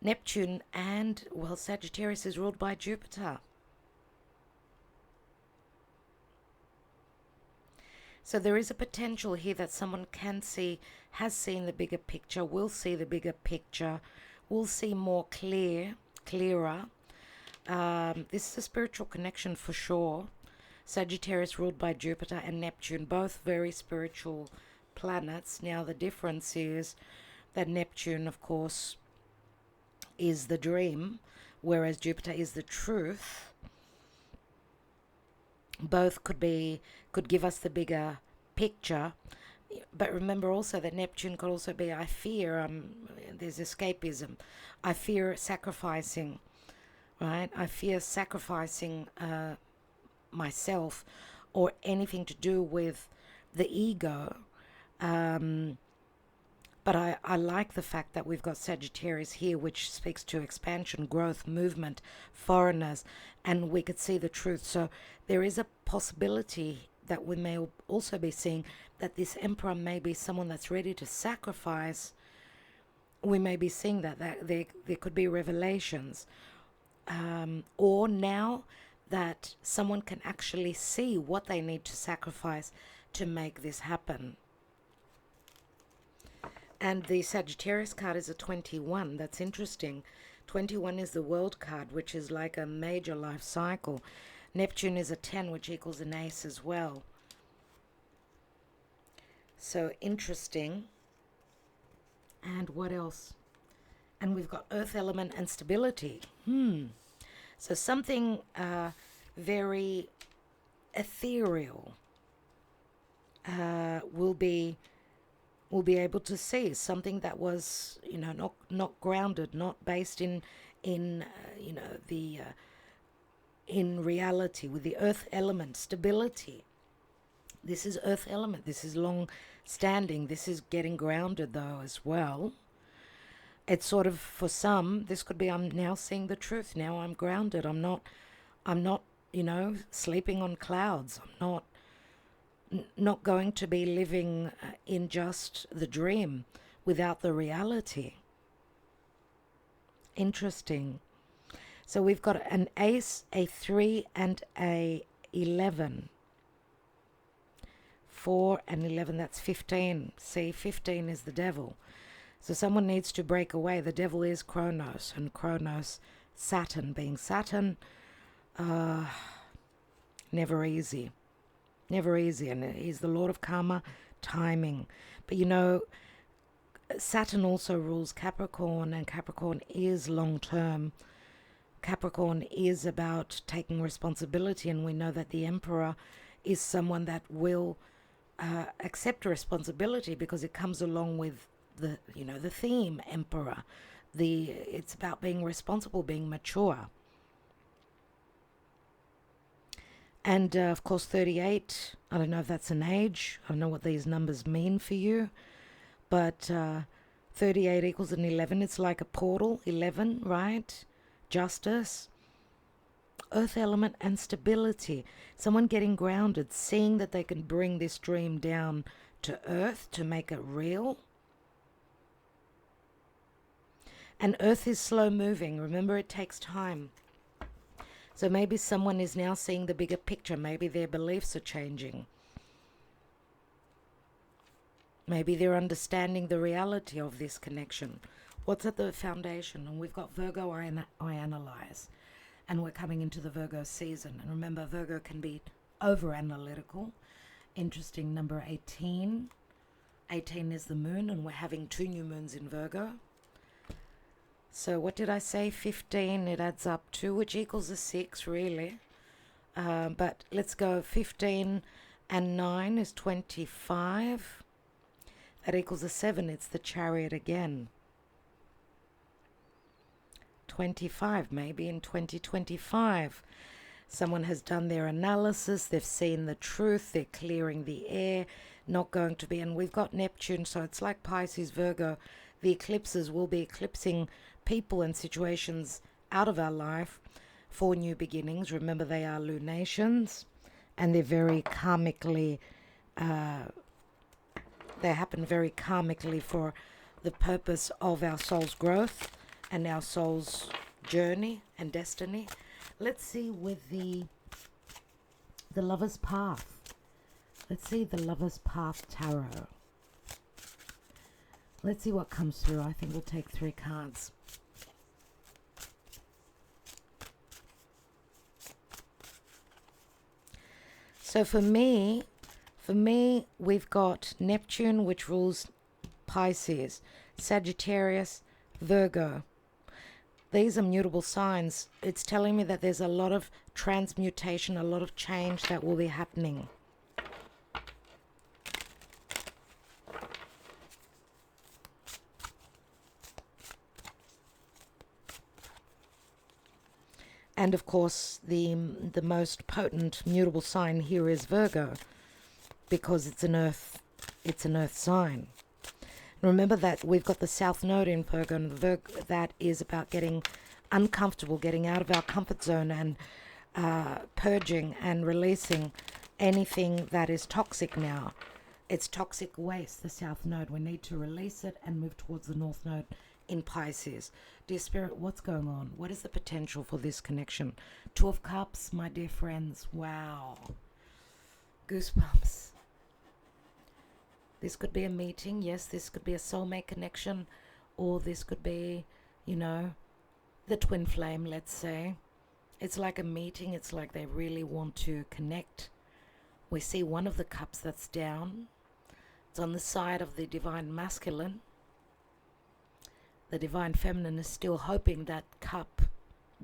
Neptune, and well, Sagittarius is ruled by Jupiter. So there is a potential here that someone can see, has seen the bigger picture, will see the bigger picture, will see more clearer. This is a spiritual connection for sure. Sagittarius ruled by Jupiter and Neptune, both very spiritual planets. Now the difference is that Neptune, of course, is the dream, whereas Jupiter is the truth. Both could give us the bigger picture, but remember also that Neptune could also be, I fear, there's escapism, I fear sacrificing, right? I fear sacrificing myself or anything to do with the ego. But I like the fact that we've got Sagittarius here, which speaks to expansion, growth, movement, foreigners, and we could see the truth. So there is a possibility that we may also be seeing that this emperor may be someone that's ready to sacrifice. We may be seeing that there could be revelations. Or now that someone can actually see what they need to sacrifice to make this happen. And the Sagittarius card is a 21. That's interesting. 21 is the world card, which is like a major life cycle. Neptune is a 10, which equals an ace as well. So interesting. And what else? And we've got earth element and stability. So something very ethereal will be able to see, something that was, not grounded, not based in reality, with the earth element, stability. This is earth element. This is long standing. This is getting grounded though as well. It's sort of, for some, this could be, I'm now seeing the truth. Now I'm grounded. I'm not, sleeping on clouds. I'm not going to be living in just the dream without the reality. Interesting. So we've got an ace, a 3, and a 11. 4 and 11, that's 15. See, 15 is the devil. So someone needs to break away. The devil is Kronos, and Kronos, Saturn, being Saturn, never easy. Never easy, and he's the Lord of Karma, timing. But Saturn also rules Capricorn, and Capricorn is long-term. Capricorn is about taking responsibility, and we know that the Emperor is someone that will accept responsibility because it comes along with the theme Emperor. It's about being responsible, being mature. And of course 38, I don't know if that's an age, I don't know what these numbers mean for you, but 38 equals an 11, it's like a portal, 11, right? Justice, earth element, and stability. Someone getting grounded, seeing that they can bring this dream down to earth to make it real. And earth is slow moving, remember, it takes time. So maybe someone is now seeing the bigger picture. Maybe their beliefs are changing. Maybe they're understanding the reality of this connection. What's at the foundation? And we've got Virgo, I analyze. And we're coming into the Virgo season. And remember, Virgo can be over analytical. Interesting, number 18. 18 is the moon, and we're having 2 new moons in Virgo. So what did I say? 15, it adds up to, which equals a 6, really. But let's go 15 and 9 is 25. That equals a 7. It's the Chariot again. 25, maybe in 2025. Someone has done their analysis. They've seen the truth. They're clearing the air. Not going to be. And we've got Neptune, so it's like Pisces, Virgo. The eclipses will be eclipsing people and situations out of our life for new beginnings. Remember, they are lunations, and they're very karmically, they happen very karmically for the purpose of our soul's growth and our soul's journey and destiny. Let's see with the Lover's Path. Let's see the Lover's Path Tarot. Let's see what comes through. I think we'll take 3 cards. So for me, we've got Neptune, which rules Pisces, Sagittarius, Virgo. These are mutable signs. It's telling me that there's a lot of transmutation, a lot of change that will be happening. And of course, the most potent mutable sign here is Virgo, because it's an earth sign. Remember that we've got the South Node in Virgo, and Virgo, that is about getting uncomfortable, getting out of our comfort zone, and purging and releasing anything that is toxic now. It's toxic waste, the South Node. We need to release it and move towards the North Node in Pisces. Dear Spirit, what's going on? What is the potential for this connection? 2 of Cups, my dear friends. Wow. Goosebumps. This could be a meeting. Yes, this could be a soulmate connection. Or this could be, you know, the twin flame, let's say. It's like a meeting. It's like they really want to connect. We see one of the cups that's down. It's on the side of the divine masculine. The divine feminine is still hoping that cup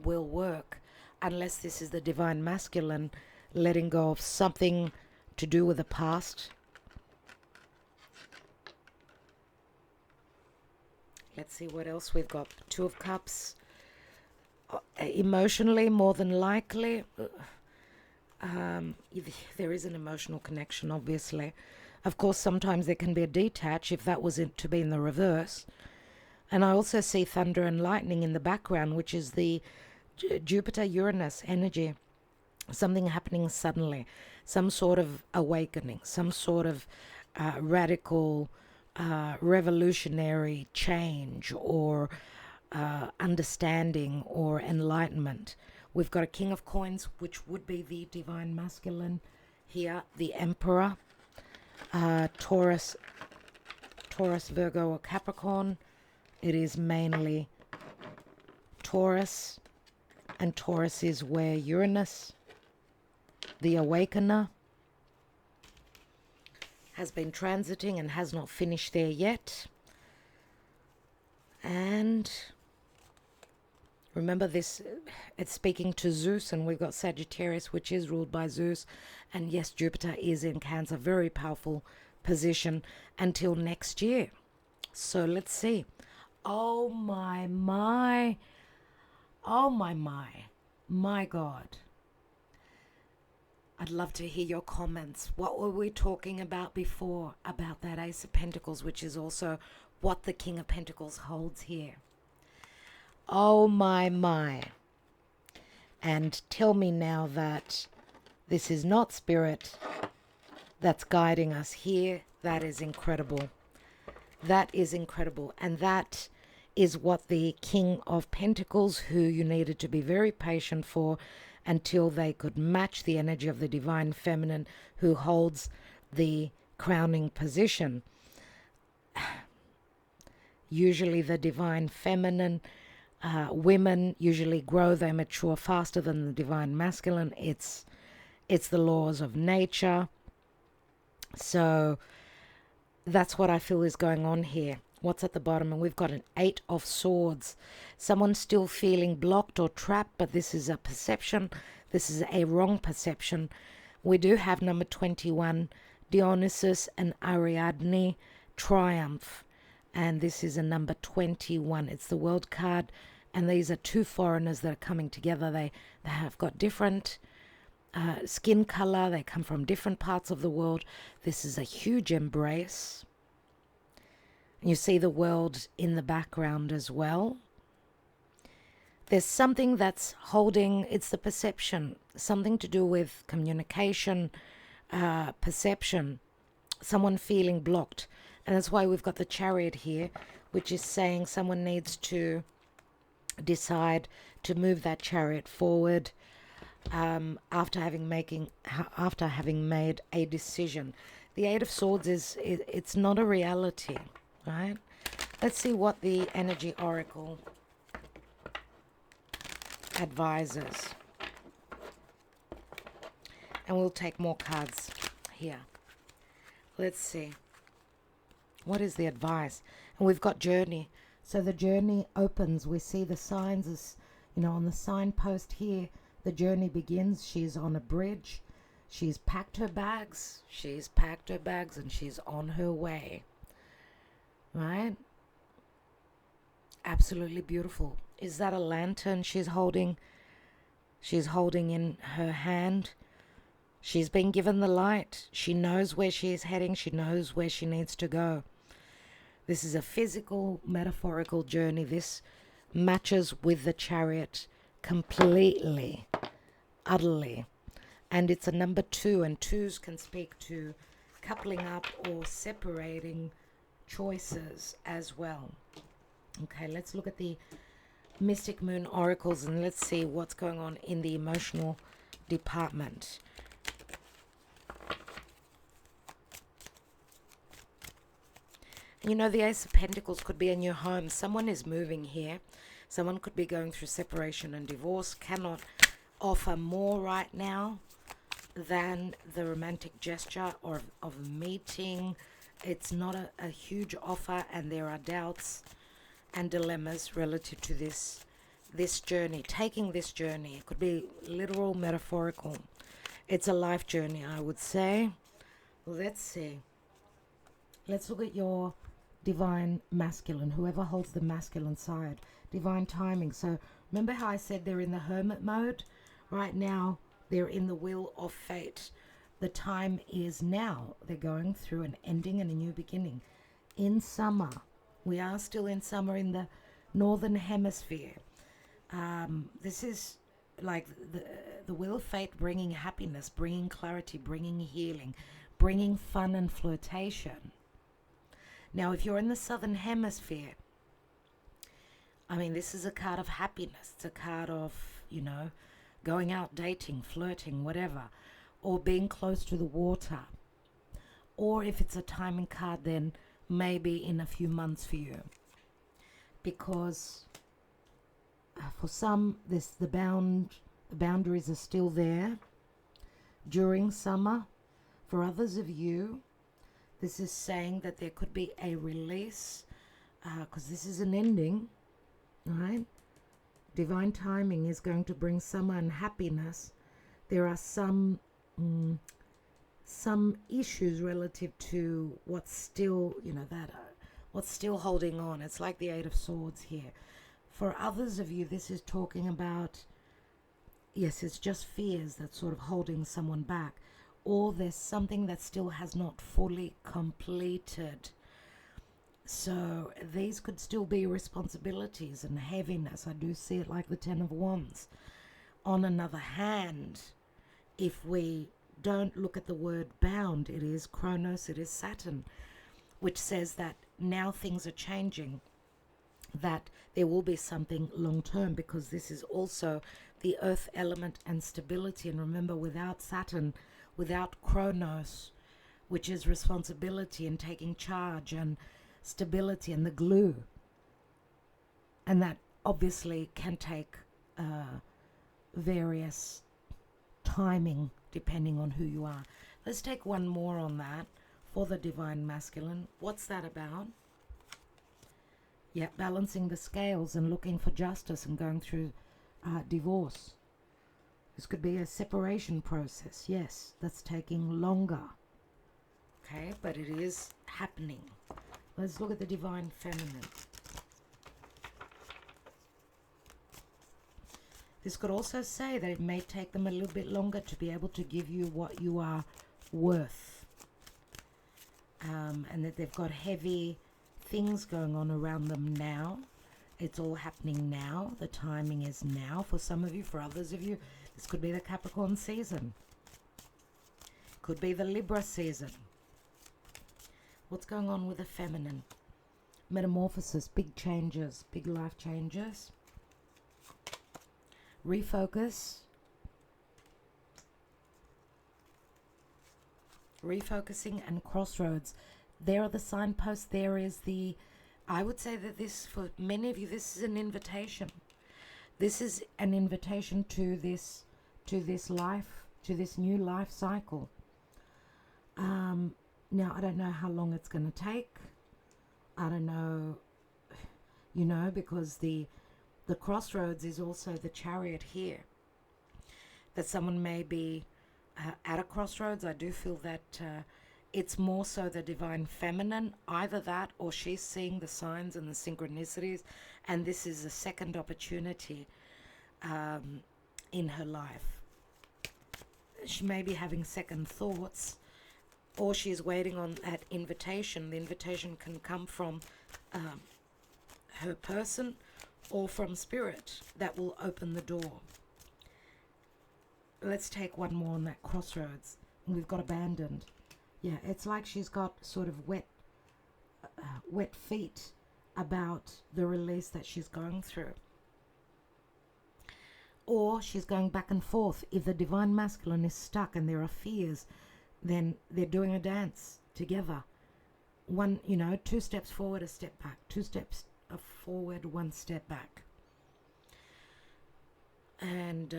will work, unless this is the divine masculine letting go of something to do with the past. Let's see what else we've got. 2 of Cups. Emotionally, more than likely, there is an emotional connection, obviously. Of course, sometimes there can be a detach if that was to be in the reverse. And I also see thunder and lightning in the background, which is the Jupiter-Uranus energy. Something happening suddenly. Some sort of awakening. Some sort of radical, revolutionary change or understanding or enlightenment. We've got a King of Coins, which would be the divine masculine here. The Emperor. Taurus, Virgo, or Capricorn. It is mainly Taurus, and Taurus is where Uranus, the awakener, has been transiting and has not finished there yet. And remember this, it's speaking to Zeus, and we've got Sagittarius, which is ruled by Zeus. And yes, Jupiter is in Cancer, very powerful position until next year. So let's see. Oh my. Oh my God. I'd love to hear your comments. What were we talking about before about that Ace of Pentacles, which is also what the King of Pentacles holds here? Oh my. And tell me now that this is not spirit that's guiding us here. That is incredible. That is incredible. And that is what the King of Pentacles, who you needed to be very patient for until they could match the energy of the divine feminine, who holds the crowning position. usually the divine feminine, women usually grow, they mature faster than the divine masculine. It's the laws of nature. So that's what I feel is going on here. What's at the bottom? And we've got an 8 of Swords. Someone's still feeling blocked or trapped, but this is a perception. This is a wrong perception. We do have number 21, Dionysus and Ariadne, Triumph. And this is a number 21. It's the World card. And these are two foreigners that are coming together. They have got different skin color. They come from different parts of the world. This is a huge embrace. You see the world in the background as well. There's something that's holding, it's the perception, something to do with communication, perception, someone feeling blocked. And that's why we've got the Chariot here, which is saying someone needs to decide to move that chariot forward after having made a decision. The 8 of Swords it's not a reality, right? Let's see what the Energy Oracle advises. And we'll take more cards here. Let's see. What is the advice? And we've got journey. So the journey opens. We see the signs as, on the signpost here. The journey begins. She's on a bridge. She's packed her bags. And she's on her way. Right? Absolutely beautiful. Is that a lantern she's holding? She's holding in her hand. She's been given the light. She knows where she is heading. She knows where she needs to go. This is a physical, metaphorical journey. This matches with the Chariot completely, utterly. And it's a number 2, and 2s can speak to coupling up or separating choices as well. Okay, let's look at the Mystic Moon Oracles and let's see what's going on in the emotional department. The Ace of Pentacles could be in your home. Someone is moving here. Someone could be going through separation and divorce. Cannot offer more right now than the romantic gesture or of a meeting. It's not a huge offer, and there are doubts and dilemmas relative to this journey. Taking this journey. It could be literal, metaphorical. It's a life journey, I would say. Let's see. Let's look at your divine masculine, whoever holds the masculine side. Divine timing. So remember how I said they're in the hermit mode? Right now, they're in the wheel of fate. The time is now. They're going through an ending and a new beginning. In summer. We are still in summer in the northern hemisphere. This is like the wheel of fate, bringing happiness, bringing clarity, bringing healing, bringing fun and flirtation. Now, if you're in the southern hemisphere, this is a card of happiness. It's a card of, going out, dating, flirting, whatever, or being close to the water. Or if it's a timing card, then maybe in a few months for you. Because for some, the boundaries are still there during summer. For others of you, this is saying that there could be a release, because this is an ending, right? Divine timing is going to bring summer and happiness. There are some issues relative to what's still, what's still holding on. It's like the 8 of Swords here. For others of you, this is talking about, yes, it's just fears that's sort of holding someone back. Or there's something that still has not fully completed. So these could still be responsibilities and heaviness. I do see it like the 10 of Wands. On another hand, if we don't look at the word bound, it is Kronos, it is Saturn, which says that now things are changing, that there will be something long term, because this is also the earth element and stability. And remember, without Saturn, without Kronos, which is responsibility and taking charge and stability and the glue. And that obviously can take various timing depending on who you are. Let's take one more on that for the divine masculine. What's that about? Yeah, balancing the scales and looking for justice and going through divorce. This could be a separation process. Yes, that's taking longer. Okay, but it is happening. Let's look at the divine feminine. This could also say that it may take them a little bit longer to be able to give you what you are worth. And that they've got heavy things going on around them now. It's all happening now. The timing is now for some of you. For others of you, this could be the Capricorn season. Could be the Libra season. What's going on with the feminine? Metamorphosis, big changes, big life changes. Refocus. Refocusing and crossroads. There are the signposts. There is the, I would say that this, for many of you, this is an invitation. This is an invitation to this life, to this new life cycle. Now, I don't know how long it's going to take. I don't know, because the crossroads is also the Chariot here. That someone may be at a crossroads. I do feel that it's more so the divine feminine, either that or she's seeing the signs and the synchronicities, and this is a second opportunity in her life. She may be having second thoughts, or she's waiting on that invitation. The invitation can come from her person or from spirit that will open the door. Let's take one more on that crossroads. We've got abandoned. Yeah, it's like she's got sort of wet feet about the release that she's going through. Or she's going back and forth. If the divine masculine is stuck and there are fears, then they're doing a dance together. One, 2 steps forward, a step back. 2 steps forward, 1 step back. And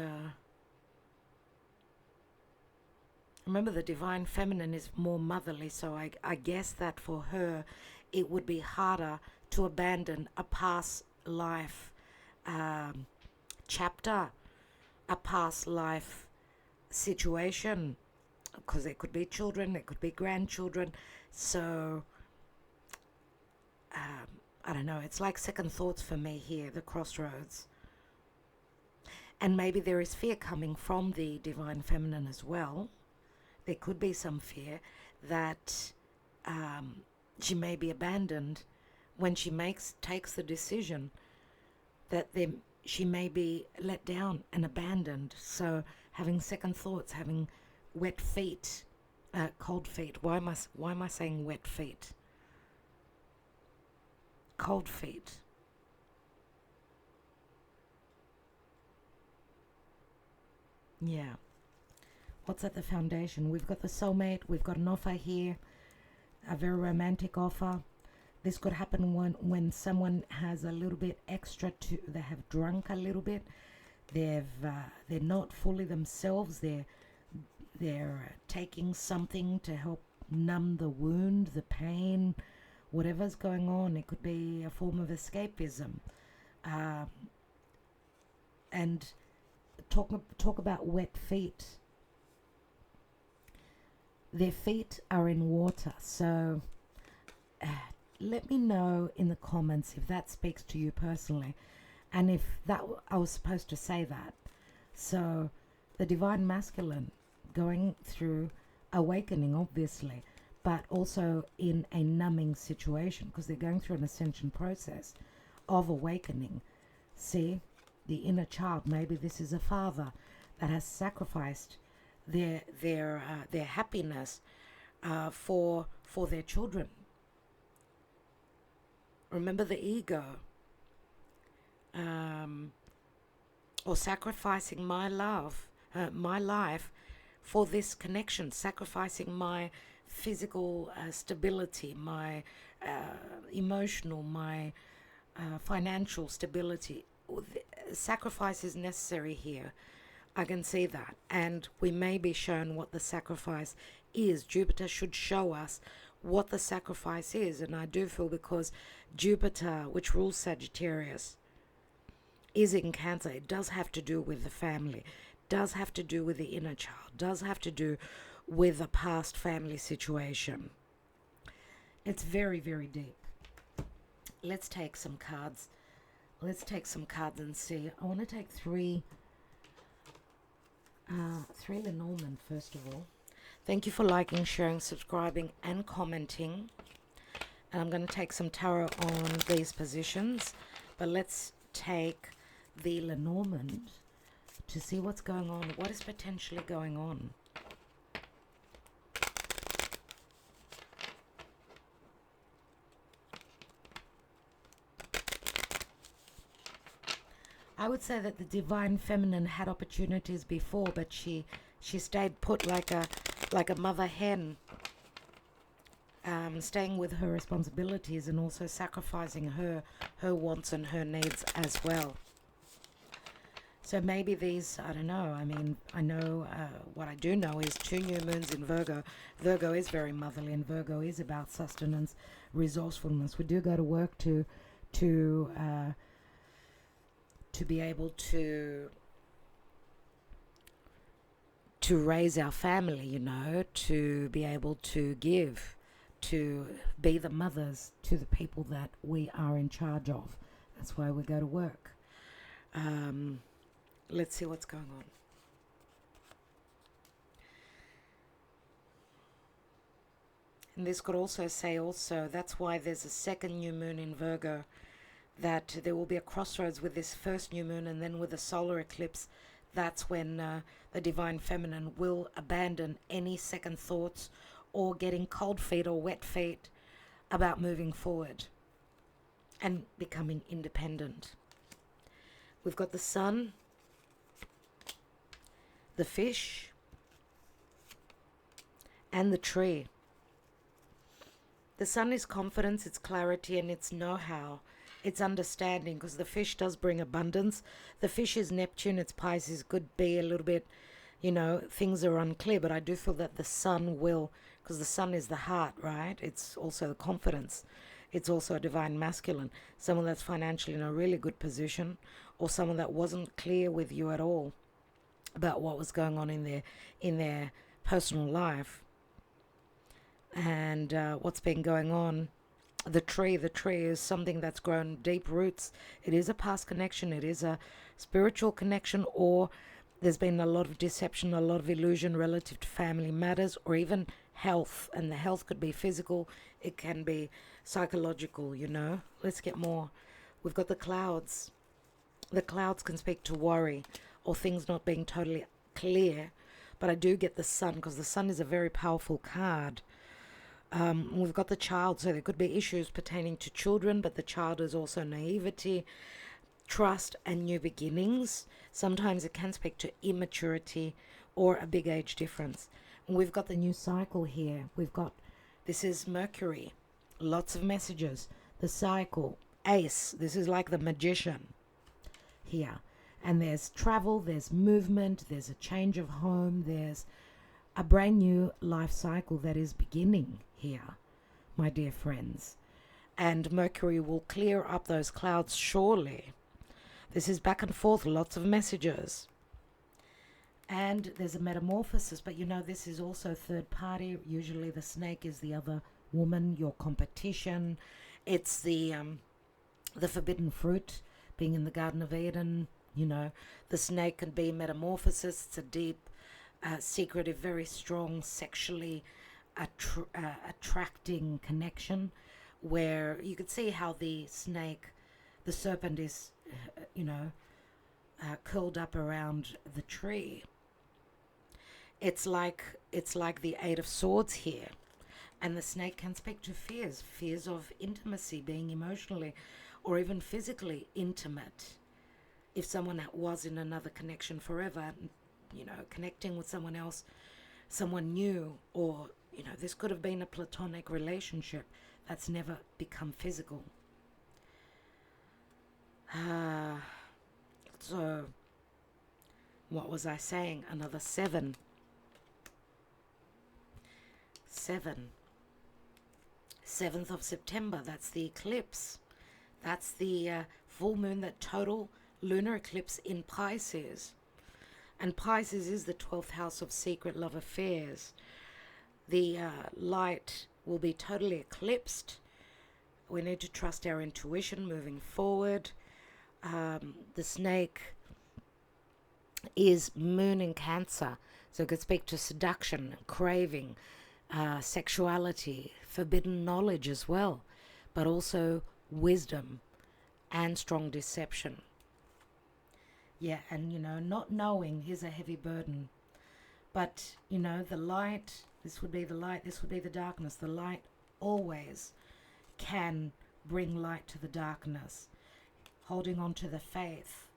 remember, the divine feminine is more motherly, so I guess that for her it would be harder to abandon a past life chapter, a past life situation, because there could be children, there could be grandchildren. So I don't know, it's like second thoughts for me here, the crossroads. And maybe there is fear coming from the divine feminine as well. There could be some fear that she may be abandoned when she takes the decision, that she may be let down and abandoned. So having second thoughts, having wet feet, cold feet. Why am I saying wet feet? Cold feet. Yeah. What's at the foundation? We've got the soulmate. We've got an offer here, a very romantic offer. This could happen when someone has a little bit extra they have drunk a little bit. They're not fully themselves. They're taking something to help numb the wound, the pain, whatever's going on. It could be a form of escapism. And talk about wet feet. Their feet are in water. So let me know in the comments if that speaks to you personally, and if that I was supposed to say that. So the divine masculine going through awakening, obviously, but also in a numbing situation, because they're going through an ascension process of awakening. See, the inner child. Maybe this is a father that has sacrificed their happiness for their children. Remember the ego, or sacrificing my love, my life for this connection, sacrificing my physical stability, my emotional, my financial stability. Sacrifice is necessary here. I can see that. And we may be shown what the sacrifice is. Jupiter should show us what the sacrifice is. And I do feel because Jupiter, which rules Sagittarius, is in Cancer, it does have to do with the family, does have to do with the inner child, does have to do with a past family situation. It's very, very deep. Let's take some cards. Let's take some cards and see. I want to take three Lenormand first of all. Thank you for liking, sharing, subscribing, and commenting. And I'm going to take some tarot on these positions. But let's take the Lenormand to see what's going on. What is potentially going on? I would say that the divine feminine had opportunities before, but she stayed put like a mother hen, staying with her responsibilities and also sacrificing her wants and her needs as well. So maybe these, I don't know, I mean, I know what I do know is 2 new moons in Virgo. Virgo is very motherly, and Virgo is about sustenance, resourcefulness. We do go to work to be able to raise our family, you know, to be able to give, to be the mothers to the people that we are in charge of. That's why we go to work. Let's see what's going on. And this could also say that's why there's a second new moon in Virgo, that there will be a crossroads with this first new moon, and then with the solar eclipse, that's when the divine feminine will abandon any second thoughts or getting cold feet or wet feet about moving forward and becoming independent. We've got the sun, the fish, and the tree. The sun is confidence, it's clarity, and it's know-how. It's understanding, because the fish does bring abundance. The fish is Neptune, it's Pisces, could be a little bit, you know, things are unclear, but I do feel that the sun will, because the sun is the heart, right? It's also the confidence. It's also a divine masculine, someone that's financially in a really good position, or someone that wasn't clear with you at all about what was going on in their personal life and what's been going on. The tree is something that's grown deep roots. It is a past connection. It is a spiritual connection, or there's been a lot of deception, a lot of illusion relative to family matters, or even health. And the health could be physical. It can be psychological, you know. Let's get more. We've got the clouds. The clouds can speak to worry or things not being totally clear. But I do get the sun, because the sun is a very powerful card. We've got the child, so there could be issues pertaining to children, but the child is also naivety, trust, and new beginnings. Sometimes it can speak to immaturity or a big age difference. And we've got the new cycle here. This is Mercury, lots of messages. The cycle, Ace, this is like the magician here. And there's travel, there's movement, there's a change of home, there's a brand new life cycle that is beginning here, my dear friends. And Mercury will clear up those clouds surely. This is back and forth, lots of messages. And there's a metamorphosis, but you know, this is also third party. Usually the snake is the other woman, your competition. It's the forbidden fruit being in the Garden of Eden. You know, the snake can be metamorphosis. It's a deep, secretive, very strong, sexually attracting connection, where you could see how the serpent is, curled up around the tree. It's like the 8 of Swords here, and the snake can speak to fears of intimacy, being emotionally or even physically intimate. If someone was in another connection forever, you know, connecting with someone else, someone new, or, you know, this could have been a platonic relationship that's never become physical. So, what was I saying? Another 7. 7. 7th of September, that's the eclipse. That's the full moon, that total lunar eclipse in Pisces. And Pisces is the 12th house of secret love affairs. The light will be totally eclipsed. We need to trust our intuition moving forward. The snake is moon in Cancer, so it could speak to seduction, craving, sexuality, forbidden knowledge as well, but also wisdom and strong deception. Yeah, and not knowing is a heavy burden. But, the light, this would be the light, this would be the darkness. The light always can bring light to the darkness. Holding on to the faith.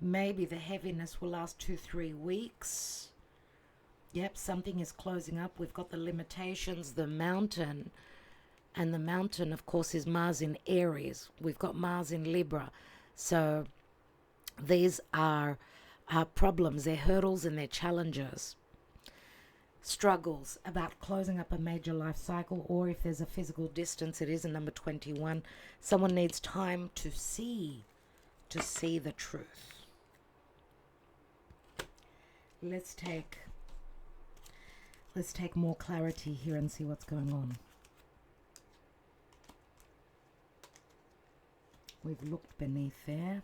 Maybe the heaviness will last 2-3 weeks. Yep, something is closing up. We've got the limitations, the mountain. And the mountain, of course, is Mars in Aries. We've got Mars in Libra. So these are problems, they're hurdles and they're challenges. Struggles about closing up a major life cycle, or if there's a physical distance, it is a number 21. Someone needs time to see the truth. Let's take more clarity here and see what's going on. We've looked beneath there.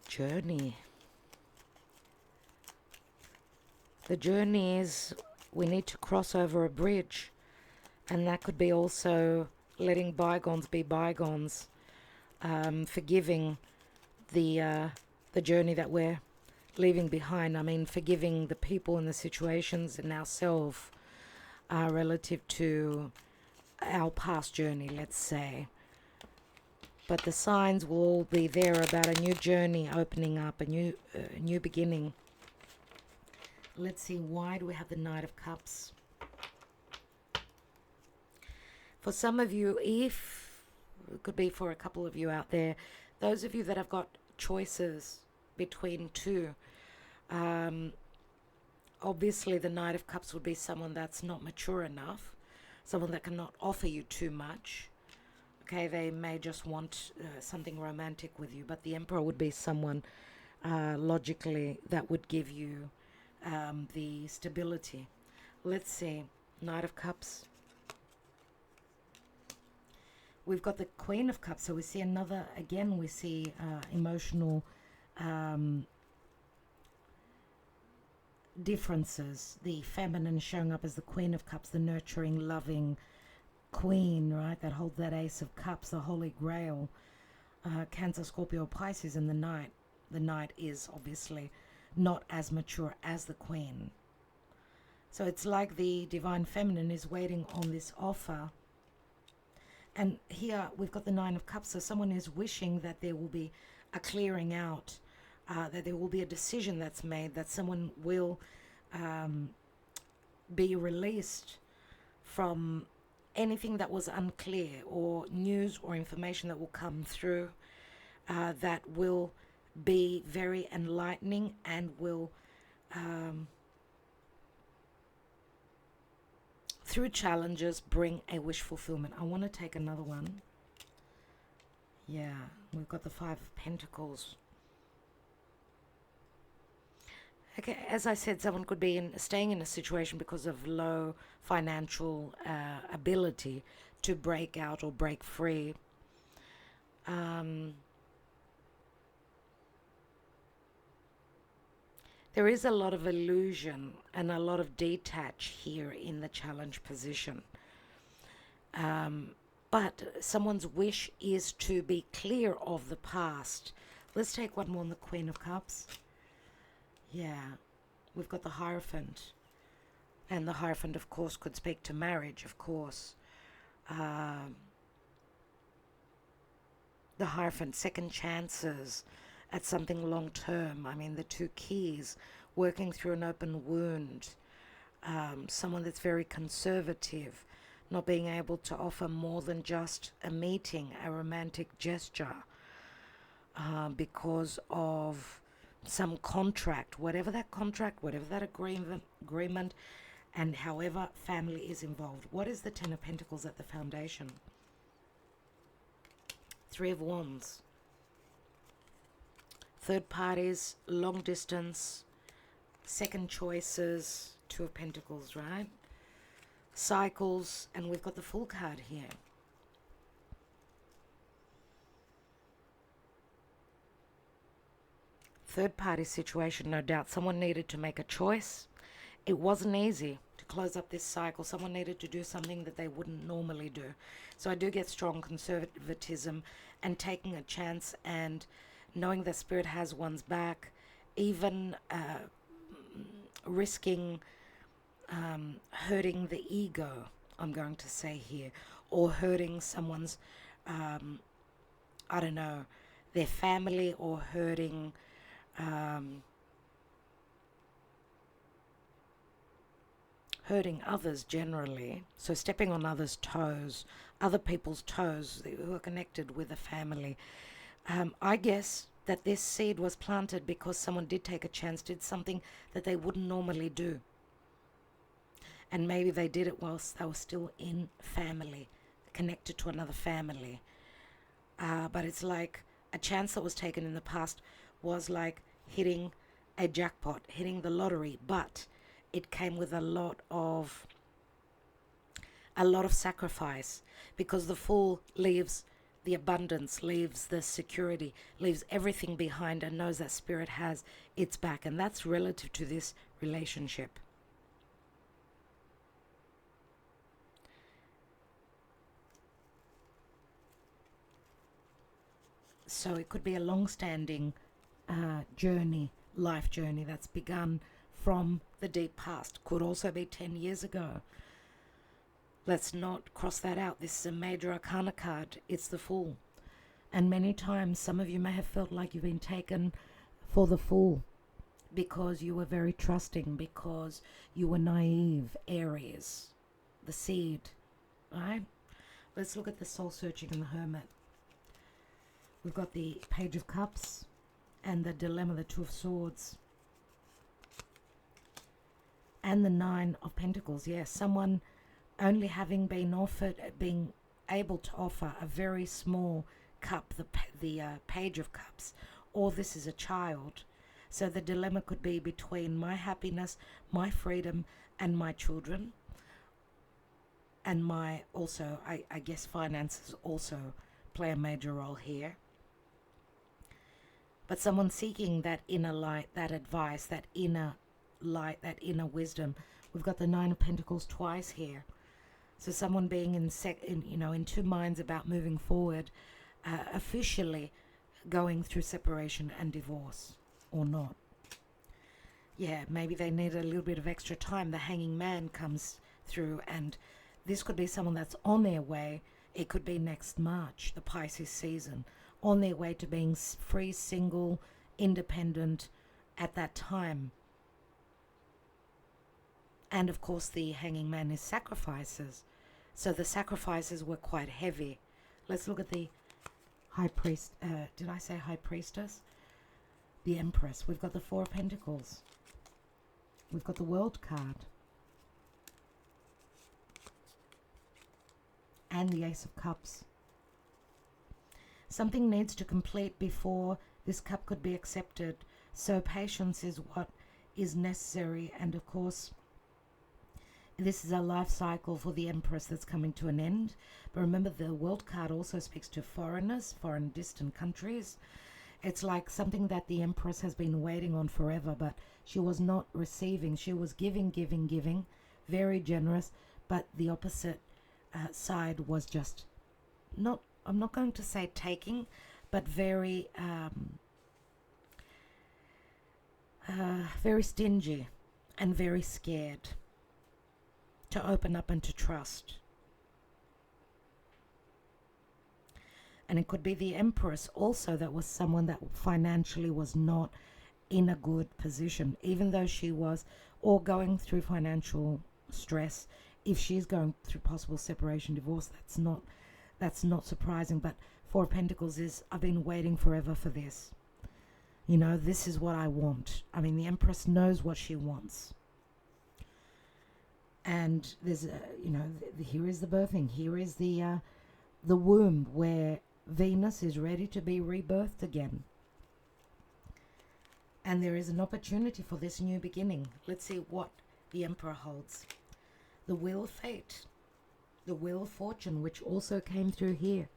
Journey. The journey is we need to cross over a bridge, and that could be also letting bygones be bygones, forgiving the journey that we're leaving behind. I mean, forgiving the people and the situations and ourselves relative to our past journey, let's say. But the signs will all be there about a new journey opening up, a new beginning. Let's see, why do we have the Knight of Cups? For some of you, it could be for a couple of you out there, those of you that have got choices between two, obviously the Knight of Cups would be someone that's not mature enough, someone that cannot offer you too much. Okay, they may just want something romantic with you, but the Emperor would be someone logically that would give you the stability. Let's see, Knight of Cups. We've got the Queen of Cups, so we see another, again, we see emotional differences. The feminine showing up as the Queen of Cups, the nurturing, loving Queen, right, that holds that Ace of Cups, the Holy Grail. Cancer, Scorpio, Pisces, and the Knight. The Knight is obviously not as mature as the Queen. So it's like the Divine Feminine is waiting on this offer. And here we've got the Nine of Cups, so someone is wishing that there will be a clearing out, that there will be a decision that's made, that someone will be released from anything that was unclear, or news or information that will come through that will be very enlightening and will, through challenges, bring a wish fulfillment. I want to take another one. Yeah, we've got the Five of Pentacles. Okay, as I said, someone could be staying in a situation because of low financial ability to break out or break free. There is a lot of illusion and a lot of detach here in the challenge position. But someone's wish is to be clear of the past. Let's take one more on the Queen of Cups. Yeah, we've got the Hierophant. And the Hierophant, of course, could speak to marriage, of course. The Hierophant, second chances, at something long term. I mean, the two keys, working through an open wound, someone that's very conservative, not being able to offer more than just a meeting, a romantic gesture, because of some contract, whatever that agreement, and however family is involved. What is the Ten of Pentacles at the foundation? Three of Wands. Third parties, long distance, second choices, Two of Pentacles, right? Cycles, and we've got the Fool card here. Third party situation, no doubt. Someone needed to make a choice. It wasn't easy to close up this cycle. Someone needed to do something that they wouldn't normally do. So I do get strong conservatism and taking a chance and knowing that Spirit has one's back, even risking hurting the ego, I'm going to say here, or hurting someone's, I don't know, their family, or hurting hurting others generally. So stepping on others' toes, other people's toes who are connected with the family. I guess that this seed was planted because someone did take a chance, did something that they wouldn't normally do. And maybe they did it whilst they were still in family, connected to another family. But it's like a chance that was taken in the past was like hitting a jackpot, hitting the lottery, but it came with a lot of sacrifice, because the Fool leaves the abundance, leaves the security, leaves everything behind, and knows that Spirit has its back, and that's relative to this relationship. So it could be a long-standing journey, life journey that's begun from the deep past. Could also be 10 years ago. Let's not cross that out. This is a major arcana card. It's the Fool. And many times, some of you may have felt like you've been taken for the Fool because you were very trusting, because you were naive. Aries, the seed, right? Let's look at the soul searching and the Hermit. We've got the Page of Cups and the Dilemma, the Two of Swords. And the Nine of Pentacles. Yes, someone only having been offered, being able to offer a very small cup, the Page of Cups, or this is a child. So the dilemma could be between my happiness, my freedom, and my children. And my, also, I guess finances also play a major role here. But someone seeking that inner light, that advice, that inner light, that inner wisdom. We've got the Nine of Pentacles twice here. So someone being in two minds about moving forward, officially going through separation and divorce, or not. Yeah, maybe they need a little bit of extra time. The Hanging Man comes through, and this could be someone that's on their way. It could be next March, the Pisces season, on their way to being free, single, independent at that time. And of course, the Hanging Man is sacrifices. So the sacrifices were quite heavy. Let's look at the High Priest. Did I say High Priestess? The Empress. We've got the Four of Pentacles. We've got the World card. And the Ace of Cups. Something needs to complete before this cup could be accepted. So patience is what is necessary. And of course, this is a life cycle for the Empress that's coming to an end. But remember, the World card also speaks to foreigners, foreign distant countries. It's like something that the Empress has been waiting on forever, but she was not receiving. She was giving, very generous, but the opposite side was just not, I'm not going to say taking, but very, very stingy and very scared to open up and to trust. And it could be the Empress also, that was someone that financially was not in a good position, even though she was, or going through financial stress. If she's going through possible separation, divorce, that's not surprising. But Four of Pentacles is, I've been waiting forever for this. You know, this is what I want. I mean, the Empress knows what she wants. And there's, here is the birthing. Here is the womb where Venus is ready to be rebirthed again. And there is an opportunity for this new beginning. Let's see what the Emperor holds. The Wheel of Fate. The Wheel of Fortune, which also came through here.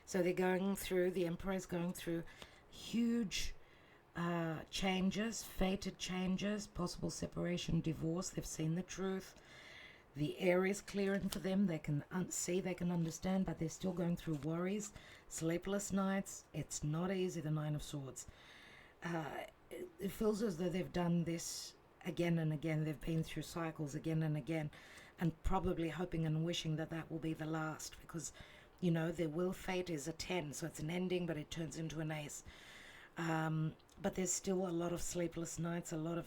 So they're going through, the Emperor is going through huge changes, fated changes, possible separation, divorce. They've seen the truth. The air is clearing for them. They can see, they can understand, but they're still going through worries, sleepless nights. It's not easy, the Nine of Swords. It feels as though they've done this again and again. They've been through cycles again and again, and probably hoping and wishing that that will be the last, because, you know, their will fate is a 10, so it's an ending, but it turns into an ace. But there's still a lot of sleepless nights, a lot of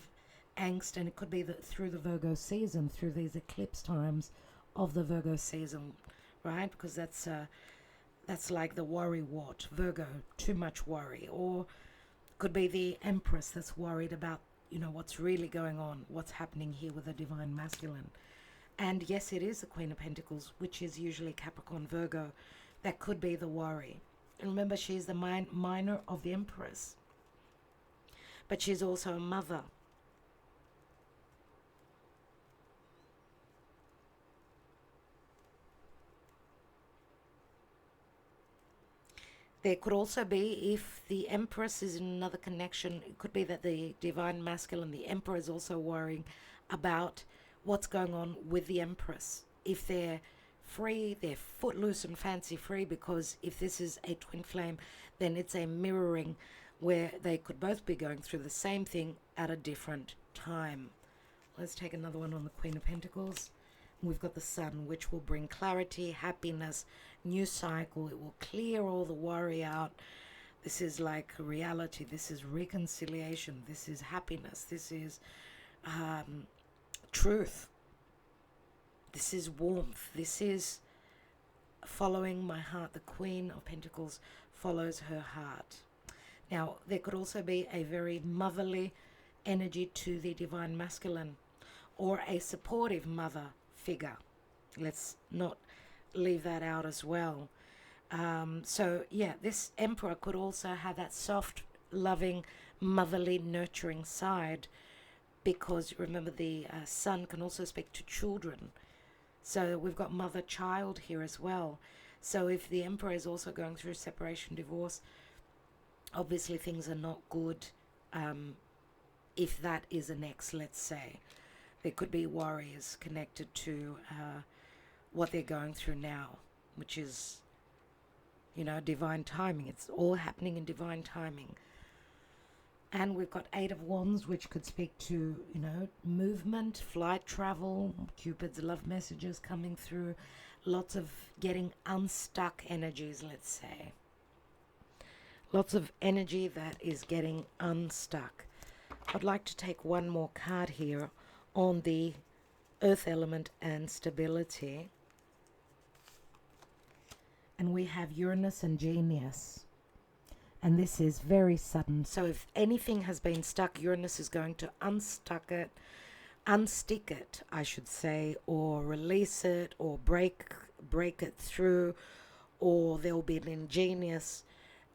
angst, and it could be that through the Virgo season, through these eclipse times of the Virgo season, right? Because that's like the worry wart, Virgo, too much worry. Or could be the Empress that's worried about, you know, what's really going on, what's happening here with the Divine Masculine. And yes, it is the Queen of Pentacles, which is usually Capricorn, Virgo. That could be the worry. And remember, she's the minor of the Empress, but she's also a mother. There could also be, if the Empress is in another connection, it could be that the Divine Masculine, the Emperor, is also worrying about what's going on with the Empress. If they're free, they're footloose and fancy free, because if this is a twin flame, then it's a mirroring where they could both be going through the same thing at a different time. Let's take another one on the Queen of Pentacles. We've got the Sun, which will bring clarity, happiness, new cycle. It will clear all the worry out. This is like reality. This is reconciliation. This is happiness. This is truth. This is warmth. This is following my heart. The Queen of Pentacles follows her heart. Now, there could also be a very motherly energy to the Divine Masculine, or a supportive mother figure. Let's not leave that out as well. So yeah, this Emperor could also have that soft, loving, motherly, nurturing side, because remember, the Sun can also speak to children. So we've got mother-child here as well. So if the Emperor is also going through separation, divorce, obviously things are not good. If that is an ex, let's say, there could be worries connected to what they're going through now, which is, you know, divine timing. It's all happening in divine timing. And we've got Eight of Wands, which could speak to, you know, movement, flight, travel, Cupid's love messages coming through, lots of getting unstuck energies, let's say. Lots of energy that is getting unstuck. I'd like to take one more card here on the earth element and stability. And we have Uranus and Genius. And this is very sudden. So if anything has been stuck, Uranus is going to unstick it, I should say, or release it, or break it through, or there will be an ingenious,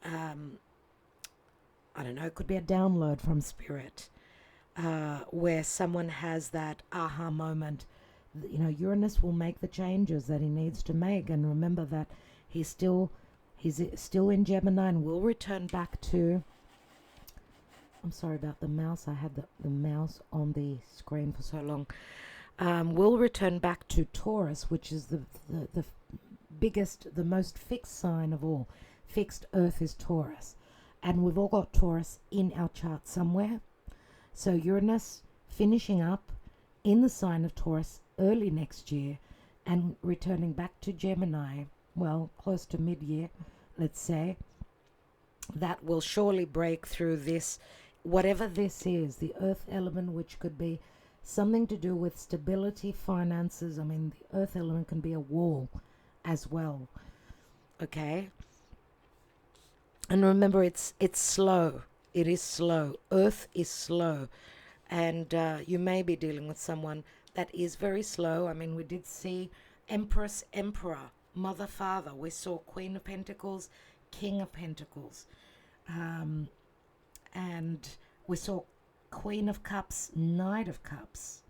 I don't know, it could be a download from Spirit, where someone has that aha moment. You know, Uranus will make the changes that he needs to make. And remember that he's still in Gemini and will return back to, I'm sorry about the mouse, I had the mouse on the screen for so long, will return back to Taurus, which is the biggest, the most fixed sign of all. Fixed earth is Taurus, and we've all got Taurus in our chart somewhere. So Uranus finishing up in the sign of Taurus early next year and returning back to Gemini well, close to mid-year, let's say, that will surely break through this, whatever this is, the earth element, which could be something to do with stability, finances. I mean, the earth element can be a wall as well. Okay? And remember, it's slow. It is slow. Earth is slow. And you may be dealing with someone that is very slow. I mean, we did see Empress, Emperor, Mother, Father. We saw Queen of Pentacles, King of Pentacles. And we saw Queen of Cups, Knight of Cups.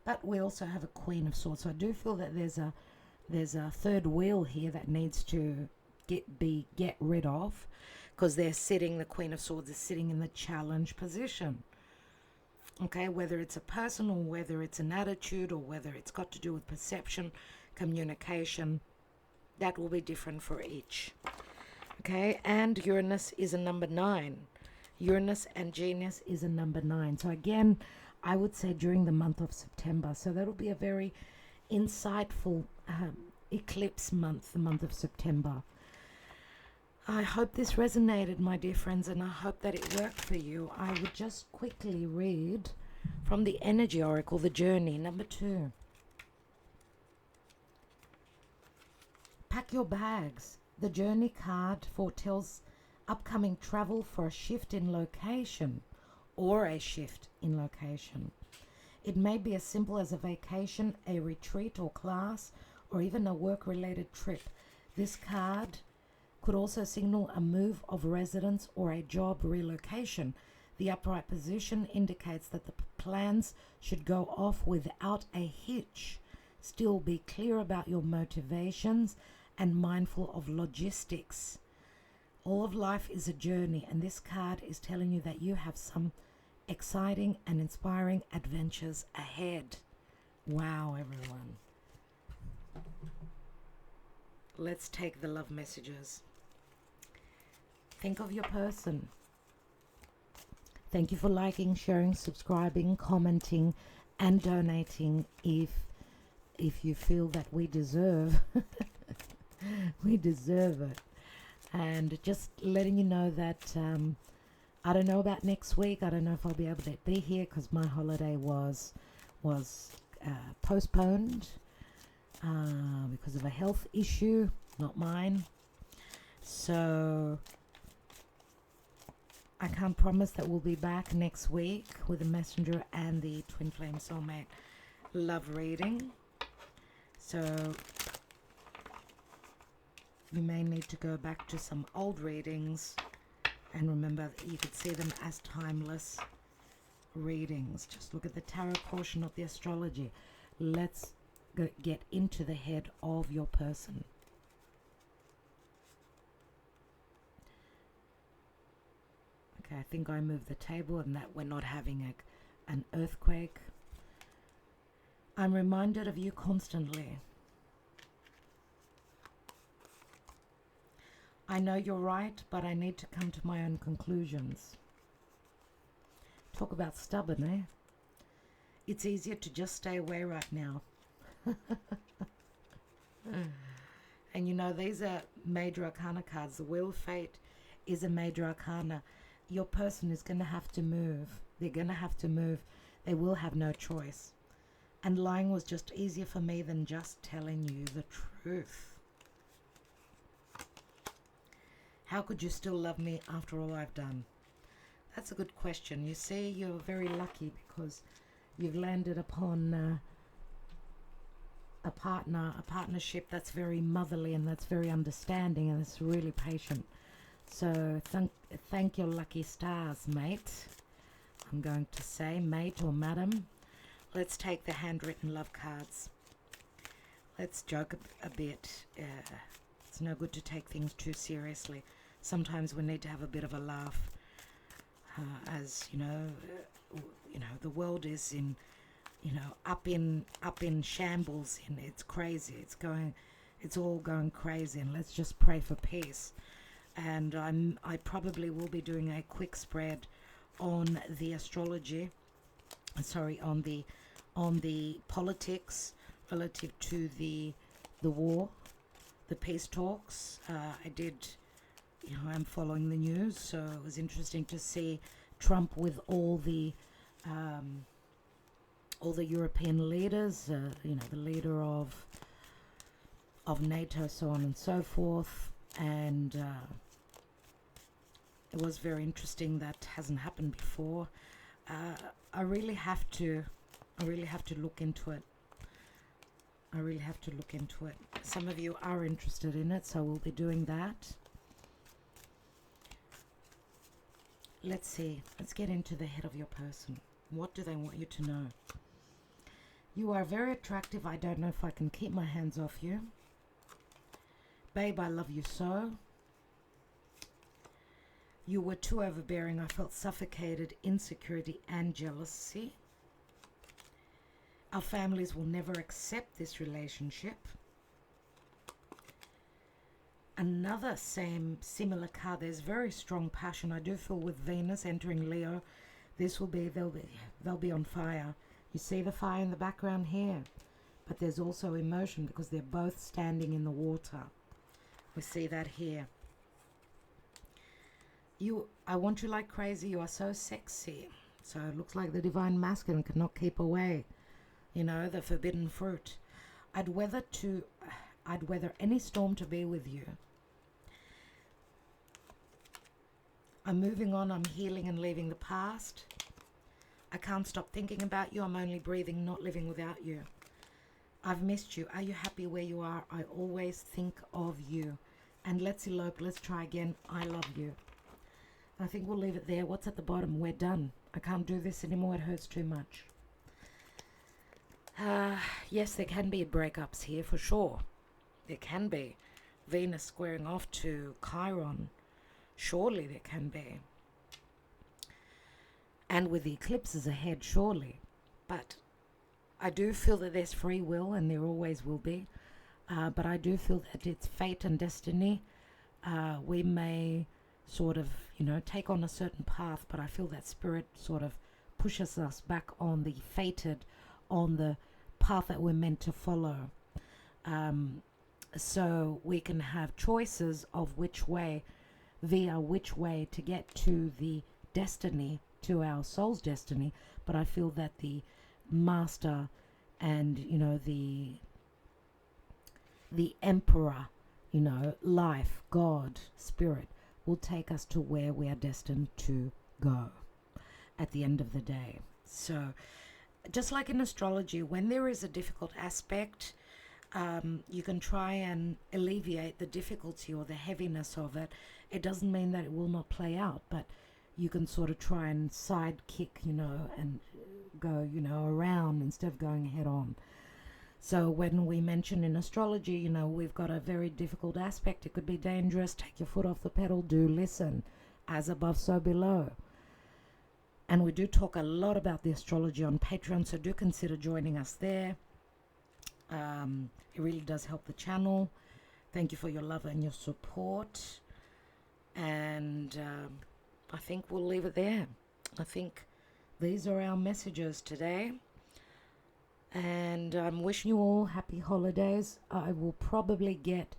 But we also have a Queen of Swords. So I do feel that there's a third wheel here that needs to get rid of, because the Queen of Swords is sitting in the challenge position. Okay, whether it's a person or whether it's an attitude or whether it's got to do with perception, communication, that will be different for each. Okay, and Uranus is a number 9. Uranus and Genius is a number 9. So again, I would say during the month of September. So that'll be a very insightful eclipse month, the month of September. I hope this resonated, my dear friends, and I hope that it worked for you. I would just quickly read from the Energy Oracle, the Journey, number 2. Pack your bags. The Journey card foretells upcoming travel for a shift in location or a shift in location. It may be as simple as a vacation, a retreat or class, or even a work-related trip. This card could also signal a move of residence or a job relocation. The upright position indicates that the plans should go off without a hitch. Still be clear about your motivations and mindful of logistics. All of life is a journey, and this card is telling you that you have some exciting and inspiring adventures ahead. Wow, everyone. Let's take the love messages. Think of your person. Thank you for liking, sharing, subscribing, commenting, and donating if you feel that we deserve we deserve it. And just letting you know that I don't know about next week. I don't know if I'll be able to be here because my holiday was postponed because of a health issue, not mine. So I can't promise that we'll be back next week with the Messenger and the Twin Flame Soulmate love reading. So you may need to go back to some old readings, and remember that you could see them as timeless readings. Just look at the tarot portion of the astrology. Let's get into the head of your person. Okay, I think I moved the table and that we're not having an earthquake. I'm reminded of you constantly. I know you're right, but I need to come to my own conclusions. Talk about stubborn, eh? It's easier to just stay away right now. And you know, these are major arcana cards. The Wheel of Fate is a major arcana. Your person is going to have to move. They're going to have to move. They will have no choice. And lying was just easier for me than just telling you the truth. How could you still love me after all I've done? That's a good question. You see, you're very lucky because you've landed upon a partnership that's very motherly and that's very understanding and it's really patient. So thank your lucky stars, mate. I'm going to say mate or madam. Let's take the handwritten love cards. Let's joke a bit. It's no good to take things too seriously. Sometimes we need to have a bit of a laugh. As you know, the world is in, up in shambles. And it's crazy. It's all going crazy. And let's just pray for peace. And I probably will be doing a quick spread on the astrology. Sorry, on the politics relative to the war the peace talks. I did, I'm following the news, so it was interesting to see Trump with all the European leaders, the leader of NATO, so on and so forth, and it was very interesting. That hasn't happened before. I really have to look into it. Some of you are interested in it, so we'll be doing that. Let's see. Let's get into the head of your person. What do they want you to know? You are very attractive. I don't know if I can keep my hands off you. Babe, I love you so. You were too overbearing. I felt suffocated, insecurity, and jealousy. Our families will never accept this relationship. Another similar card. There's very strong passion. I do feel with Venus entering Leo, they'll be on fire. You see the fire in the background here, but there's also emotion because they're both standing in the water. We see that here. I want you like crazy. You are so sexy. So it looks like the divine masculine cannot keep away. The forbidden fruit. I'd weather any storm to be with you. I'm moving on. I'm healing and leaving the past. I can't stop thinking about you. I'm only breathing, not living without you. I've missed you. Are you happy where you are? I always think of you. And let's elope. Let's try again. I love you. I think we'll leave it there. What's at the bottom? We're done. I can't do this anymore. It hurts too much. Yes, there can be breakups here for sure. There can be. Venus squaring off to Chiron. Surely there can be. And with the eclipses ahead, surely. But I do feel that there's free will, and there always will be. But I do feel that it's fate and destiny. We may sort of, take on a certain path, but I feel that spirit sort of pushes us back on the path that we're meant to follow. So we can have choices of which way to get to the destiny, to our soul's destiny. But I feel that the master and, the emperor, life, God, spirit, will take us to where we are destined to go at the end of the day. So just like in astrology, when there is a difficult aspect, you can try and alleviate the difficulty or the heaviness of it. It doesn't mean that it will not play out, but you can sort of try and sidekick, and go, around instead of going head on. So when we mention in astrology, we've got a very difficult aspect. It could be dangerous. Take your foot off the pedal. Do listen. As above, so below. And we do talk a lot about the astrology on Patreon, so do consider joining us there. It really does help the channel. Thank you for your love and your support. And I think we'll leave it there. I think these are our messages today. And I'm wishing you all happy holidays. I will probably get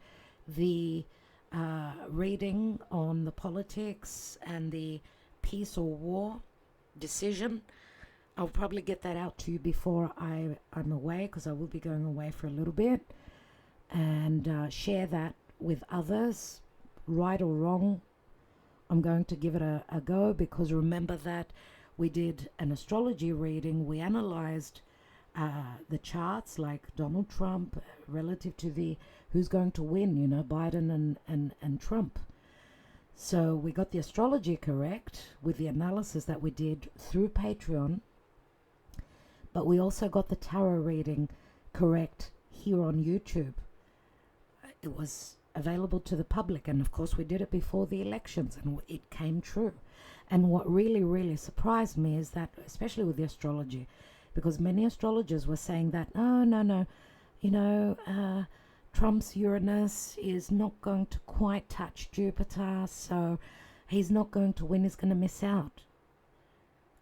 the reading on the politics and the peace or war decision. I'll probably get that out to you before I'm away, because I will be going away for a little bit, and share that with others. Right or wrong, I'm going to give it a go, because remember that we did an astrology reading. We analyzed the charts, like Donald Trump relative to who's going to win, Biden and Trump. So we got the astrology correct with the analysis that we did through Patreon, but we also got the tarot reading correct here on YouTube. It was available to the public, and of course we did it before the elections, and it came true. And what really, really surprised me is that, especially with the astrology, because many astrologers were saying that, no, Trump's Uranus is not going to quite touch Jupiter, so he's not going to win, he's going to miss out.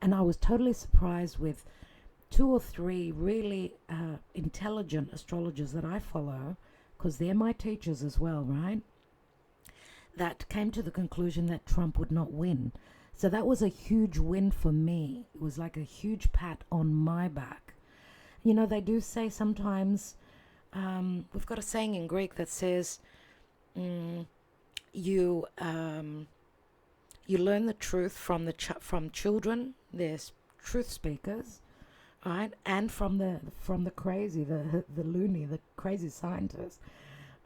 And I was totally surprised with 2 or 3 really intelligent astrologers that I follow, because they're my teachers as well, right? That came to the conclusion that Trump would not win. So that was a huge win for me. It was like a huge pat on my back. You know, they do say sometimes, we've got a saying in Greek that says, you learn the truth from from children. There's truth speakers, right? And from the crazy, the loony, the crazy scientist,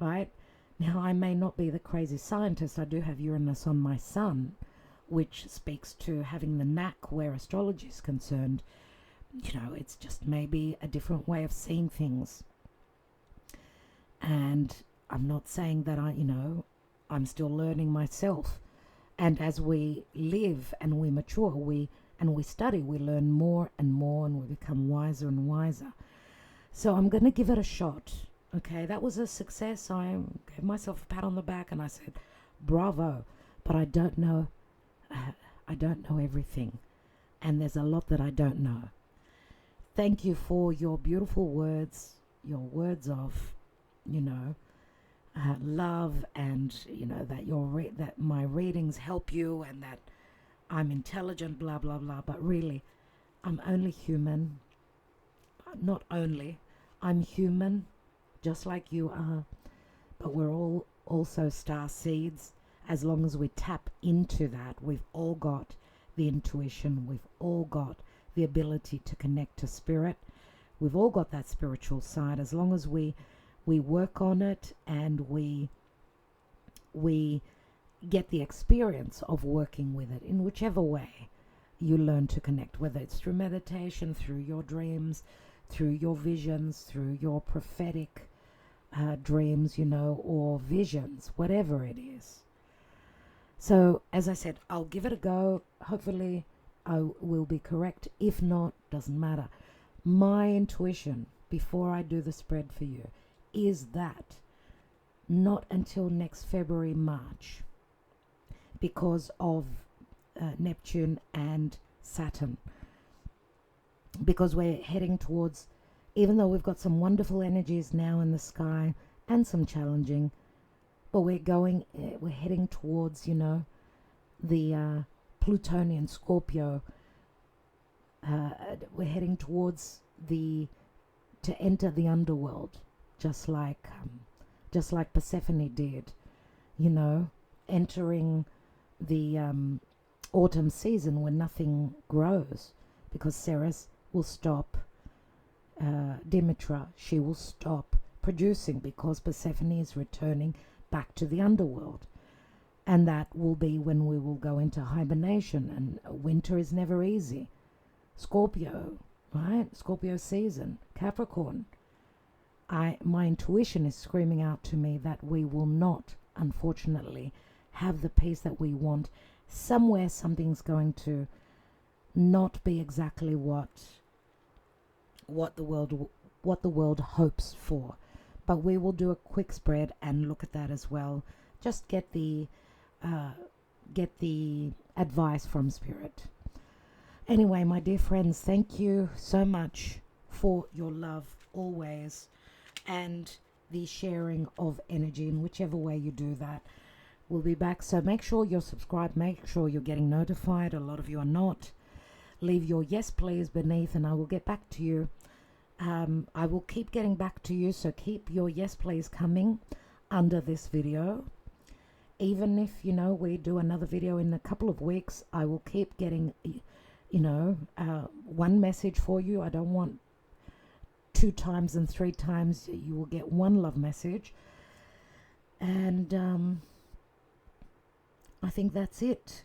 right? Now, I may not be the crazy scientist. I do have Uranus on my sun, which speaks to having the knack where astrology is concerned. You know, it's just maybe a different way of seeing things. And I'm not saying that I'm still learning myself. And as we live and we mature, we study, we learn more and more, and we become wiser and wiser. So I'm going to give it a shot. Okay, that was a success. I gave myself a pat on the back and I said, bravo. But I don't know everything. And there's a lot that I don't know. Thank you for your beautiful words, your words of, love, and, that that my readings help you and that I'm intelligent, blah, blah, blah. But really, I'm only human. Not only, I'm human, just like you are. But we're all also star seeds. As long as we tap into that, we've all got the intuition. We've all got the ability to connect to spirit. We've all got that spiritual side. As long as we work on it and we get the experience of working with it in whichever way you learn to connect, whether it's through meditation, through your dreams, through your visions, through your prophetic dreams, or visions, whatever it is. So, as I said, I'll give it a go. Hopefully, I will be correct. If not, doesn't matter. My intuition, before I do the spread for you, is that not until next February, March, because of Neptune and Saturn. Because we're heading towards, even though we've got some wonderful energies now in the sky and some challenging, but we're heading towards, the Plutonian Scorpio. We're heading towards to enter the underworld, just like Persephone did, entering the autumn season when nothing grows, because Ceres will stop, Demeter, she will stop producing because Persephone is returning back to the underworld. And that will be when we will go into hibernation, and winter is never easy. Scorpio, right? Scorpio season, Capricorn. My intuition is screaming out to me that we will not, unfortunately, have the peace that we want. Somewhere something's going to not be exactly what the world hopes for. But we will do a quick spread and look at that as well. Just get the advice from spirit. Anyway, my dear friends, thank you so much for your love always, and the sharing of energy in whichever way you do that. We'll be back, so make sure you're subscribed, make sure you're getting notified. A lot of you are not. Leave your yes please beneath and I will get back to you. I will keep getting back to you, so keep your yes please coming under this video. Even if, we do another video in a couple of weeks, I will keep getting, one message for you. I don't want 2 times and 3 times. You will get one love message. And I think that's it.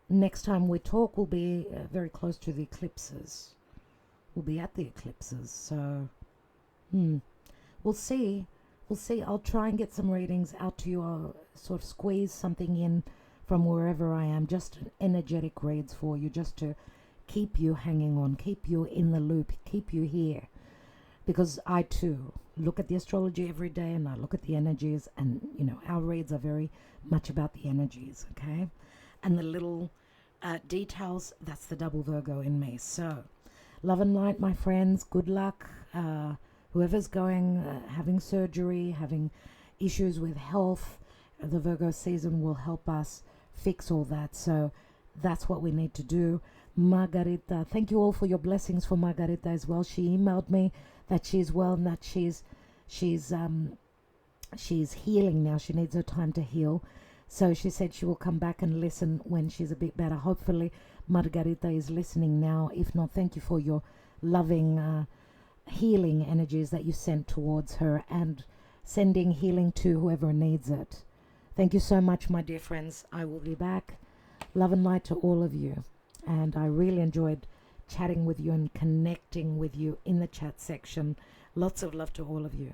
Next time we talk will be very close to the eclipses. We'll be at the eclipses, so we'll see. We'll see. I'll try and get some readings out to you. I'll sort of squeeze something in from wherever I am, just energetic reads for you, just to keep you hanging on, keep you in the loop, keep you here. Because I too look at the astrology every day, and I look at the energies, and our reads are very much about the energies, okay? And the little details, that's the double Virgo in me. So love and light, my friends. Good luck. whoever's going, having surgery, having issues with health, the Virgo season will help us fix all that. So that's what we need to do. Margarita, thank you all for your blessings for Margarita as well. She emailed me that she's well and that she's healing now. She needs her time to heal. So she said she will come back and listen when she's a bit better. Hopefully Margarita is listening now. If not, thank you for your loving healing energies that you sent towards her, and sending healing to whoever needs it. Thank you so much, my dear friends. I will be back. Love and light to all of you. And I really enjoyed chatting with you and connecting with you in the chat section. Lots of love to all of you.